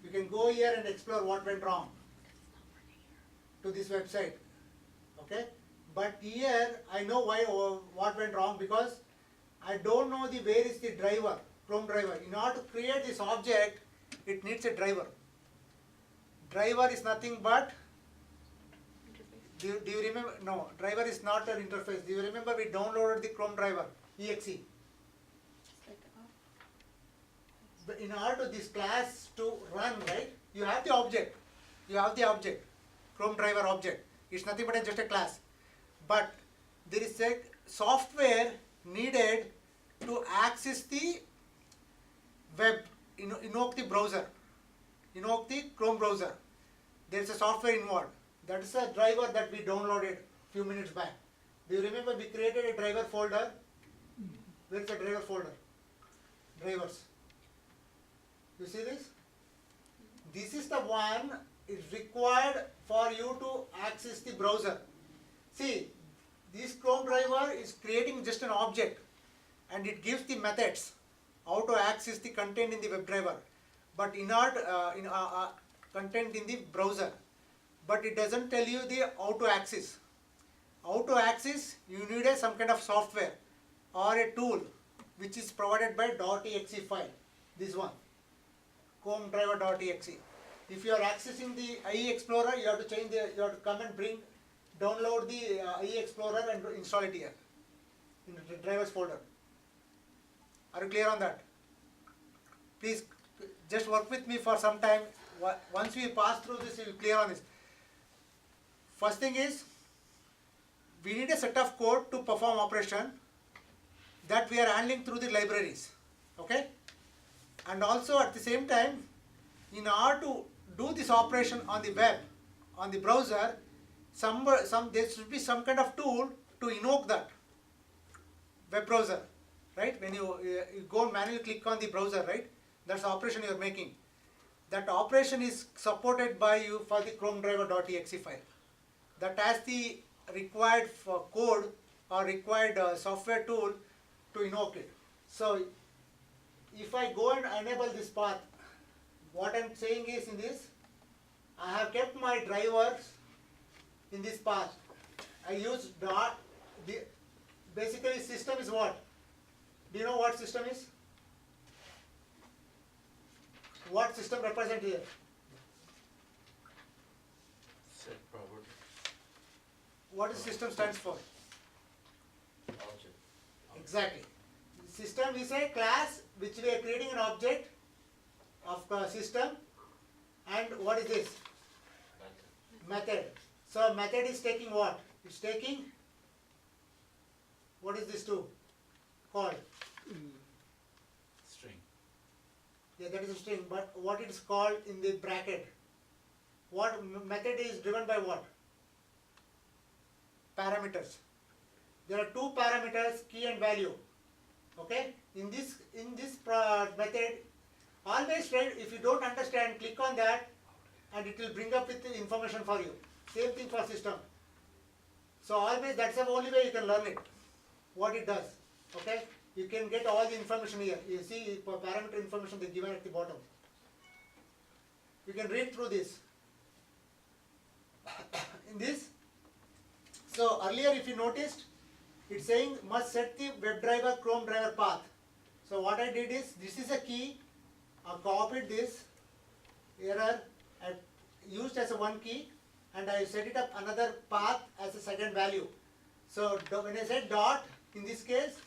You can go here and explore what went wrong to this website. Okay, but here I know why what went wrong, because I don't know where is the driver, Chrome driver. In order to create this object, it needs a driver. Driver is nothing but, do you remember? No, driver is not an interface. Do you remember we downloaded the Chrome driver, exe? It's like But in order to this class to run, right, you have the object. You have the object, Chrome driver object. It's nothing but just a class. But there is a software needed to access the web, invoke the browser, invoke the Chrome browser. There is a software involved. That is a driver that we downloaded few minutes back. Do you remember we created a driver folder? Where is the driver folder? Drivers. You see this? This is the one is required for you to access the browser. See, this Chrome driver is creating just an object and it gives the methods how to access the content in the WebDriver, but content in the browser. But it doesn't tell you the how to access. How to access, you need some kind of software or a tool which is provided by .exe file. This one, Chrome driver.exe. If you are accessing the IE Explorer, you have to you have to come and download the IE Explorer and install it here in the drivers folder. Are you clear on that? Please just work with me for some time. Once we pass through this, you will clear on this. First thing is, we need a set of code to perform operation that we are handling through the libraries. Okay? And also at the same time, in order to do this operation on the web, on the browser, there should be some kind of tool to invoke that web browser, right? When you go and manually click on the browser, right? That's the operation you are making. That operation is supported by you for the Chrome driver.exe file. That has the required code or required software tool to invoke it. So if I go and enable this path, what I'm saying is in this, I have kept my drivers in this path. I use basically system is what? Do you know what system is? What system represent here? Set property. What is system stands for? Object. Exactly. System is a class which we are creating an object of system, and what is this? Method. So method is taking what? It's taking, what is this too called? String. Yeah, that is a string, but what it is called in the bracket? What method is driven by what? Parameters. There are two parameters, key and value. Okay? In this method, always try, if you don't understand, click on that and it will bring up with the information for you. Same thing for system. So always that's the only way you can learn it, what it does. Okay? You can get all the information here. You see parameter information they given at the bottom. You can read through this. In this, so earlier if you noticed, it's saying must set the WebDriver Chrome driver path. So what I did is, this is a key, I copied this error, I used as a one key and I set it up another path as a second value. So when I said dot, in this case,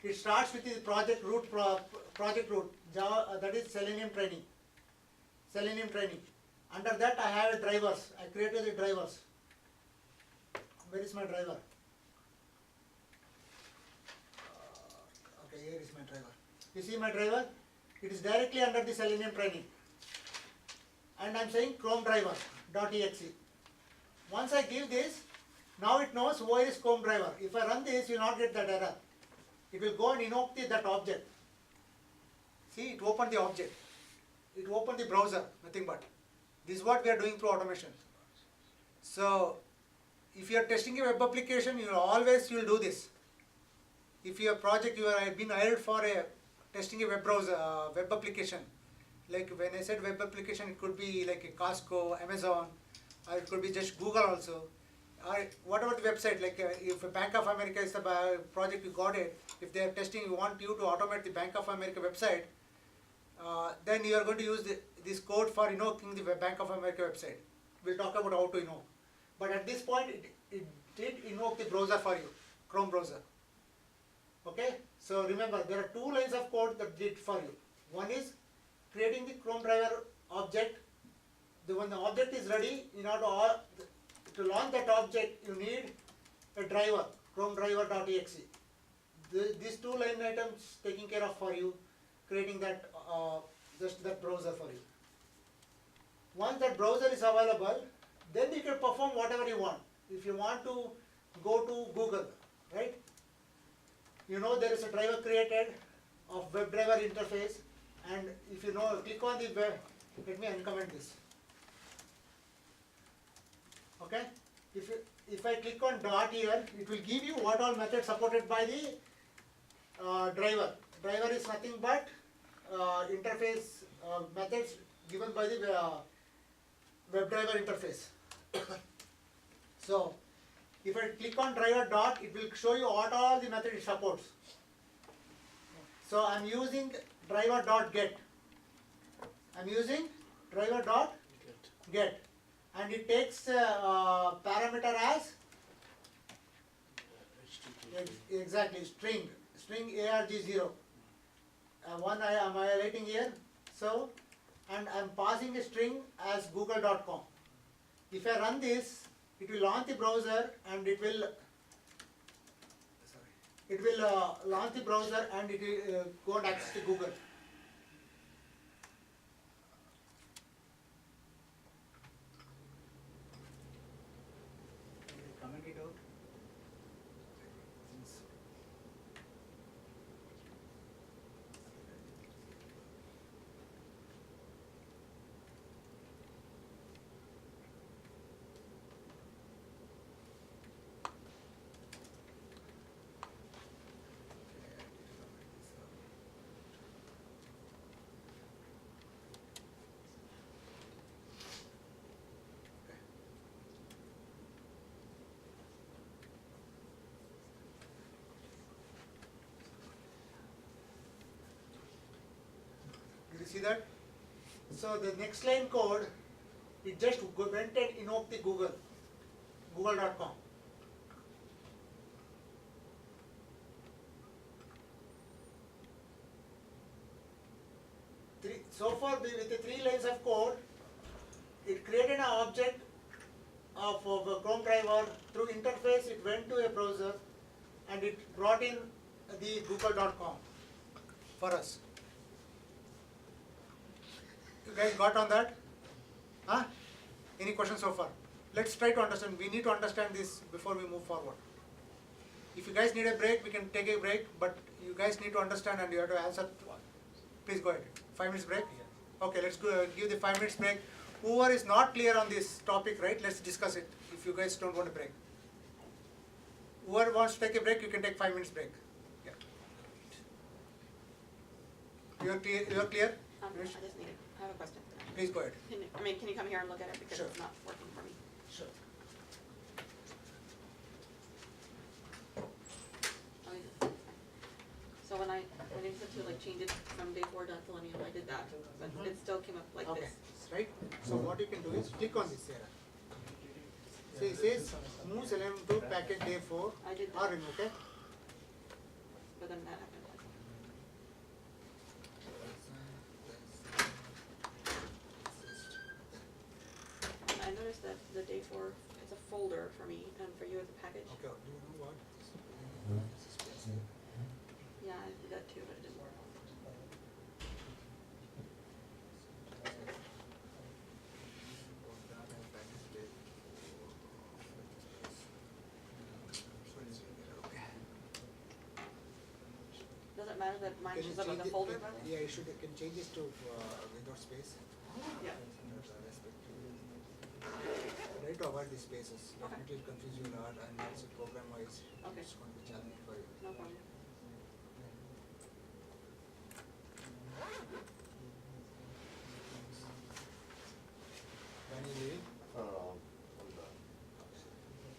it starts with the project root, project root, Java, that is Selenium training. Selenium training. Under that I have drivers. I created the drivers. Where is my driver? Okay, here is my driver. You see my driver? It is directly under the Selenium training. And I am saying Chrome driver .exe. Once I give this, now it knows where is Chrome driver. If I run this, you will not get that error. It will go and invoke that object. See, it opened the object. It opened the browser, nothing but. This is what we are doing through automation. So, if you are testing a web application, you will do this. If your project, you have been hired for testing a web browser, web application. Like when I said web application, it could be like a Costco, Amazon, or it could be just Google also. Or what about the website? Like if a Bank of America is the project you got it, if they are testing, you want you to automate the Bank of America website, then you are going to use this code for invoking the Bank of America website. We'll talk about how to invoke. But at this point, it did invoke the browser for you, Chrome browser. Okay? So remember, there are two lines of code that did for you. One is creating the Chrome driver object. When the object is ready, in order to launch that object, you need a driver, Chrome driver.exe. These two line items taking care of for you, creating that just that browser for you. Once that browser is available, then you can perform whatever you want. If you want to go to Google, right? You know there is a driver created of WebDriver interface, and if you know, click on the web. Let me uncomment this. Okay? If I click on dot here, it will give you what all methods supported by the driver. Driver is nothing but interface methods given by the WebDriver interface. So, if I click on driver dot, it will show you what all the methods it supports. So, I am using driver dot get. I am using driver dot get, and it takes parameter as exactly string arg0. One I am writing here. So, and I am passing a string as google.com. If I run this, it will launch the browser and it will launch the browser and it will go and access to Google. Comment it out. Did you see that? So the next line code, it just went and invoked the google.com. So far with the 3 lines of code, it created an object of a Chrome driver. Through interface, it went to a browser and it brought in the google.com for us. You guys got on that? Huh? Any questions so far? Let's try to understand. We need to understand this before we move forward. If you guys need a break, we can take a break, but you guys need to understand and you have to answer. Please go ahead. 5 minutes break? Okay, let's go, give the 5 minutes break. Whoever is not clear on this topic, right, let's discuss it if you guys don't want a break. Whoever wants to take a break, you can take 5 minutes break. Yeah. You're clear? I just need it. I have a question. Please go ahead. Can you come here and look at it because Sure. it's not working for me? Sure. So when I needed to like change it from day 4 to Selenium, I did that, but it still came up like Okay. this. Right? So what you can do is click on this here. See, it says move Selenium to package day 4 I did or that, remove, okay? but then that happened. I noticed that the day 4 is a folder for me, and for you it's a package. Okay, do you know what? Yeah, I did that too, but it didn't work. Does it matter that mine Can you shows up as change a it- folder, by the way? Yeah, you should, can change this to without space. Yeah. Try to avoid these spaces. Okay. Definitely will confuse you a lot, and also program wise, Okay. it's going to be challenging for you. No problem. When you leave? Um,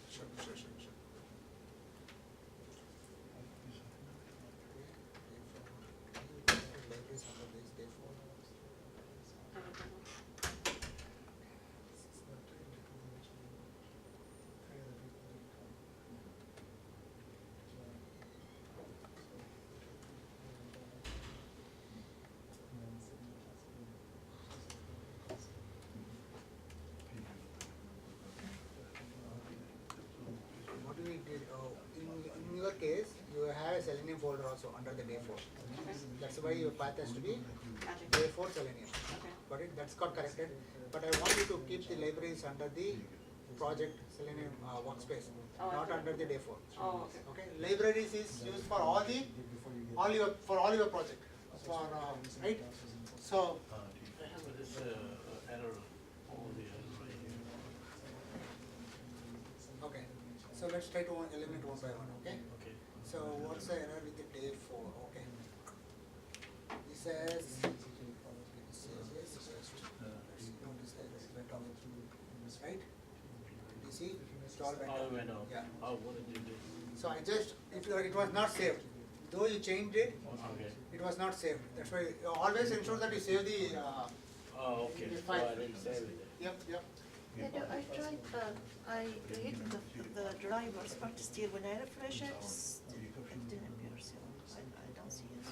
Sure. Libraries under this day 4. I don't know. What we did, in your case, you have a Selenium folder also under the day 4. Okay. That's why your path has to be Magic. day 4 Selenium. Okay. Got it? That's got corrected. But I want you to keep the libraries under the project Selenium workspace, Oh, not okay. under the day 4. Oh, okay. Okay, libraries is used for all your project, for right. So I have this error over the error right here. okay, so let's try to eliminate one by one. Okay. Okay. So what's the error with the day 4? Okay. This says. Right? You see, it's all went All out. went out. Yeah. Oh, what did you do? So I just, it was not saved. Though you changed it, Okay. it was not saved. That's why you always ensure that you save the. Oh, okay. It's So fine. I didn't save it. Yep. Yeah, no, I tried, I created the drivers, but still when I refresh it, it didn't appear, so I don't see it.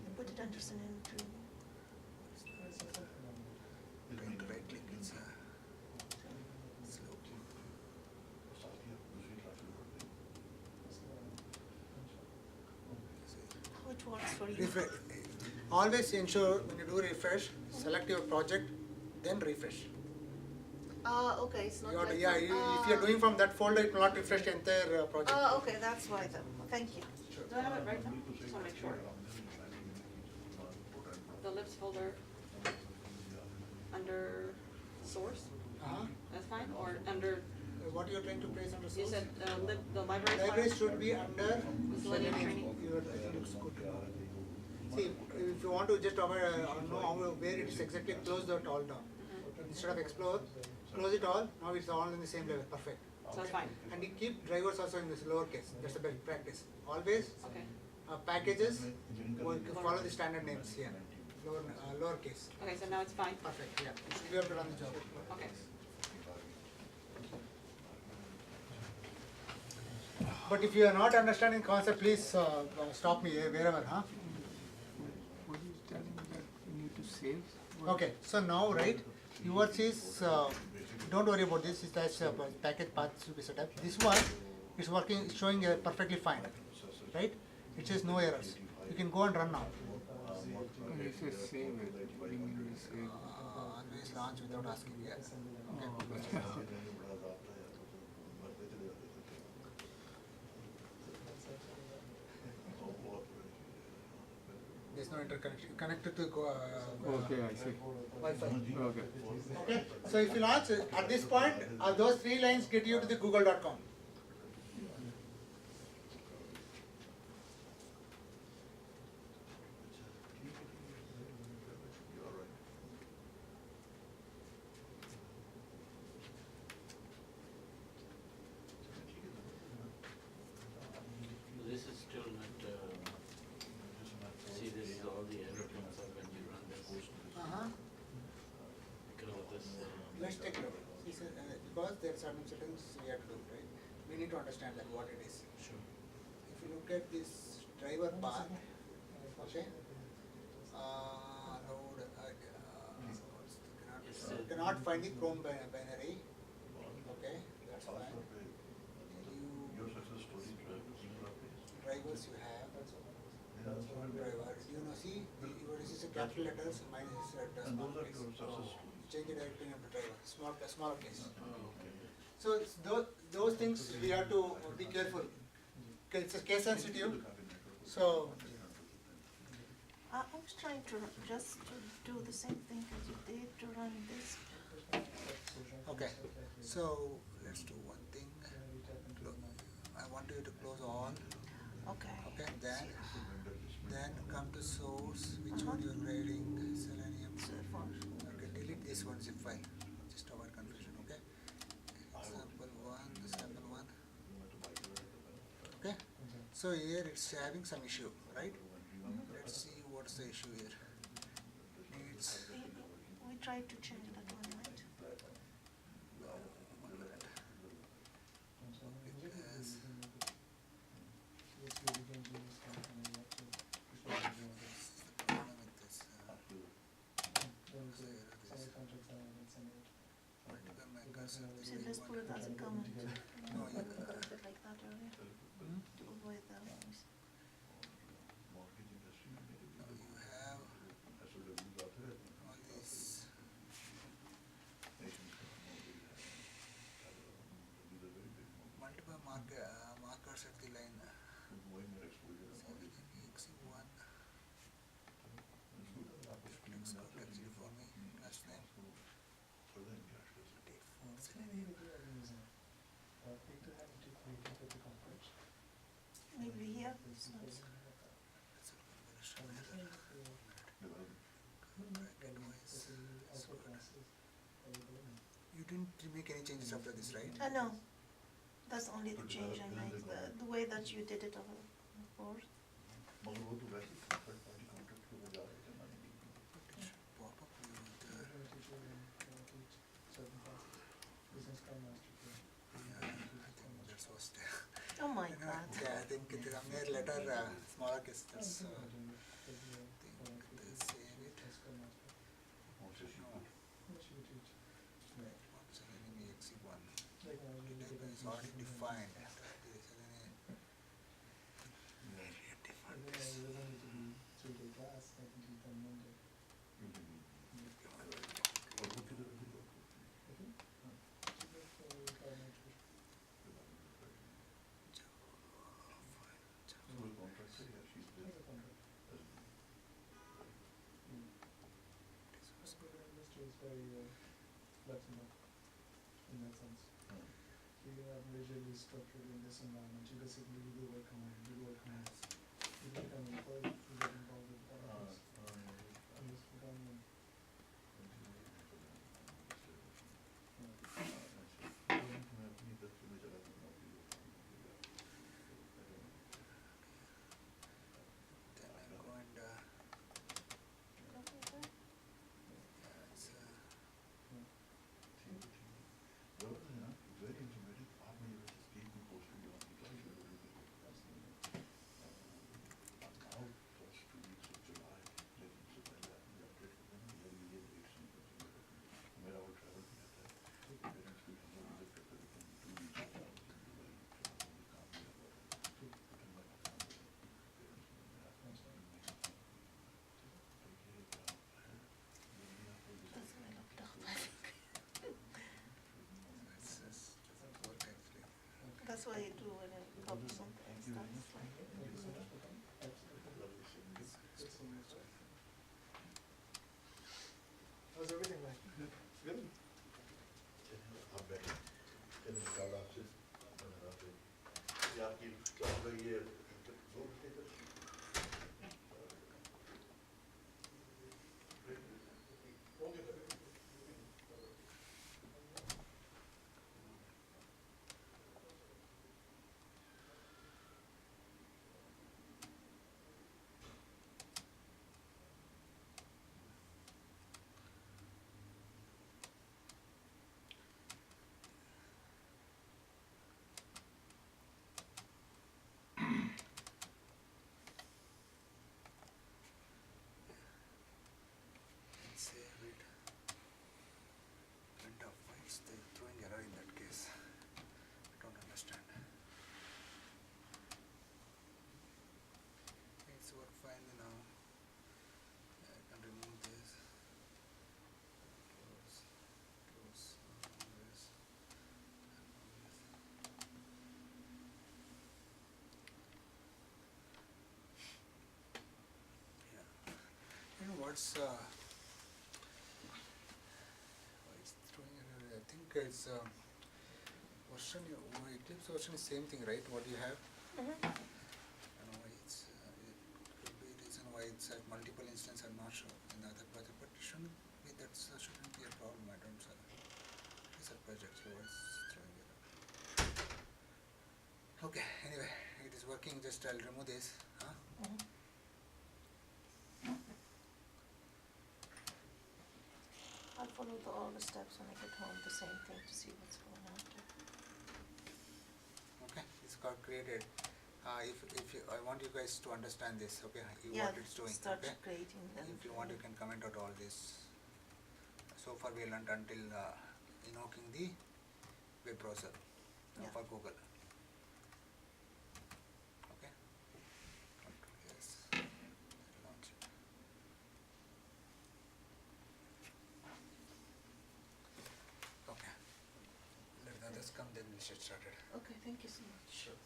I put it under Selenium training. Right click. It's slow. How it works for you? Refresh. Always ensure when you do refresh, select your project, then refresh. Okay, it's not You have to, like. yeah, if you're doing from that folder, it will not refresh the entire project. Okay, that's why then, thank you. Do I have it right now? Just wanna make sure. The libs folder under source, that's fine, or under, What you're trying to place under you source? said, the library file? Libraries should be under Selenium training. I think it's good to know. See, if you want to just know where it's exactly, close that all down. Instead of explore, close it all, now it's all in the same level, perfect. So that's fine, And you keep drivers also in this lowercase, that's the best practice. Always, okay, packages will follow the standard names here, lowercase. okay, so now it's fine, Perfect, yeah. You have to run the job. okay. But if you are not understanding concept, please stop me wherever, huh? What is telling me that we need to save? Okay, so now, right, yours is, don't worry about this, it has package path to be set up. This one is working, it's showing perfectly fine, right? It says no errors. You can go and run now. When you say save it, what do you mean by save? Always launch without asking, yes. Okay. There's no interconnection, connected to Okay, I see. Wi-Fi. Okay. Okay, so if you launch, at this point, those 3 lines get you to the google.com. certain settings we have to do, right? We need to understand that what it is. Sure. If you look at this driver path, okay, load, cannot find the Chrome binary, okay, that's fine. Drivers you have, driver, you know, see, yours is a capital letters, mine is a small case. Change it everything into driver, smaller case. So it's those things we have to be careful. It's a case sensitive, so I was trying to just to do the same thing as you did to run this. okay. So let's do one thing. I want you to close all. Okay. Okay, then come to source. Which one you are grading? Selenium. So for Okay, delete this one zip file. Just avoid confusion. Okay. Sample one. Okay. So here it's having some issue, right? Let's see what's the issue here. Needs. we tried to change that one, right? One minute. Because problem with this. So let's put it as a comment. No, We did it like that earlier to avoid the noise. Now you have all these. Multiple markers at the line. Exe1. Looks complexity for me. Last name. Date 4. Selenium. Maybe here. So it's You didn't make any changes after this, right? no, that's only the change I made. The way that you did it before. Oh my God. Yeah, I think it is a mere letter, smaller case. That's think they save it. No. Selenium exe1. Type is already defined. very flexible in that sense. So you have visually structured in this environment. You basically do the work command, do the work commands. You become employed, you get involved with all of this. And this become Then I'm going to, it's, That's my laptop. doesn't work actually. That's what I do when I copy something and stuff. It's like, how's everything like? Good. what's it's throwing error? I think it's version, Eclipse version is same thing, right? What you have? I don't know why it's, it could be reason why it's at multiple instances, I'm not sure in the other project, but it shouldn't be, shouldn't be a problem, I don't know. It's a project, so it's throwing error. Okay, anyway, it is working, just I'll remove this, huh? I'll follow all the steps when I get home, the same thing to see what's going on there. Okay, it's got created. If you, I want you guys to understand this, okay, Yeah, what it's doing, start okay? creating them. If you want, you can comment out all this. So far we learned until invoking the web browser Yeah. for Google. Okay. Yes. Launch it. Okay. Let the others come, then we'll get started. Okay, thank you so much. Sure.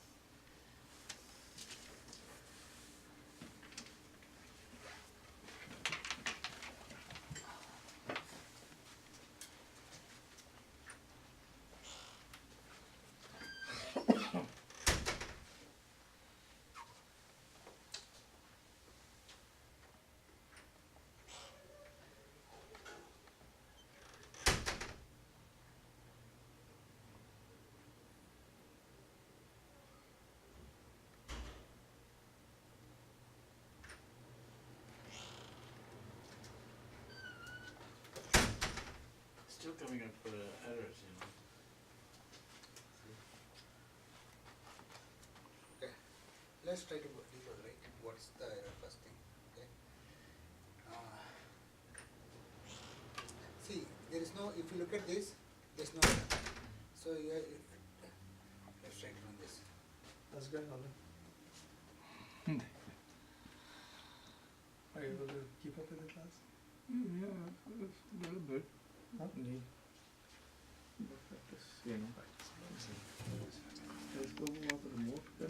Still coming up errors, Okay. Let's try to deeper, right? What's the error first thing? Okay. See, there is no. If you look at this, there's no error. So you have, let's try to run this. That's good, Alan. Are you able to keep up with the class? Yeah, a little bit. Huh? Need more practice, you know. Let's go over the remote then.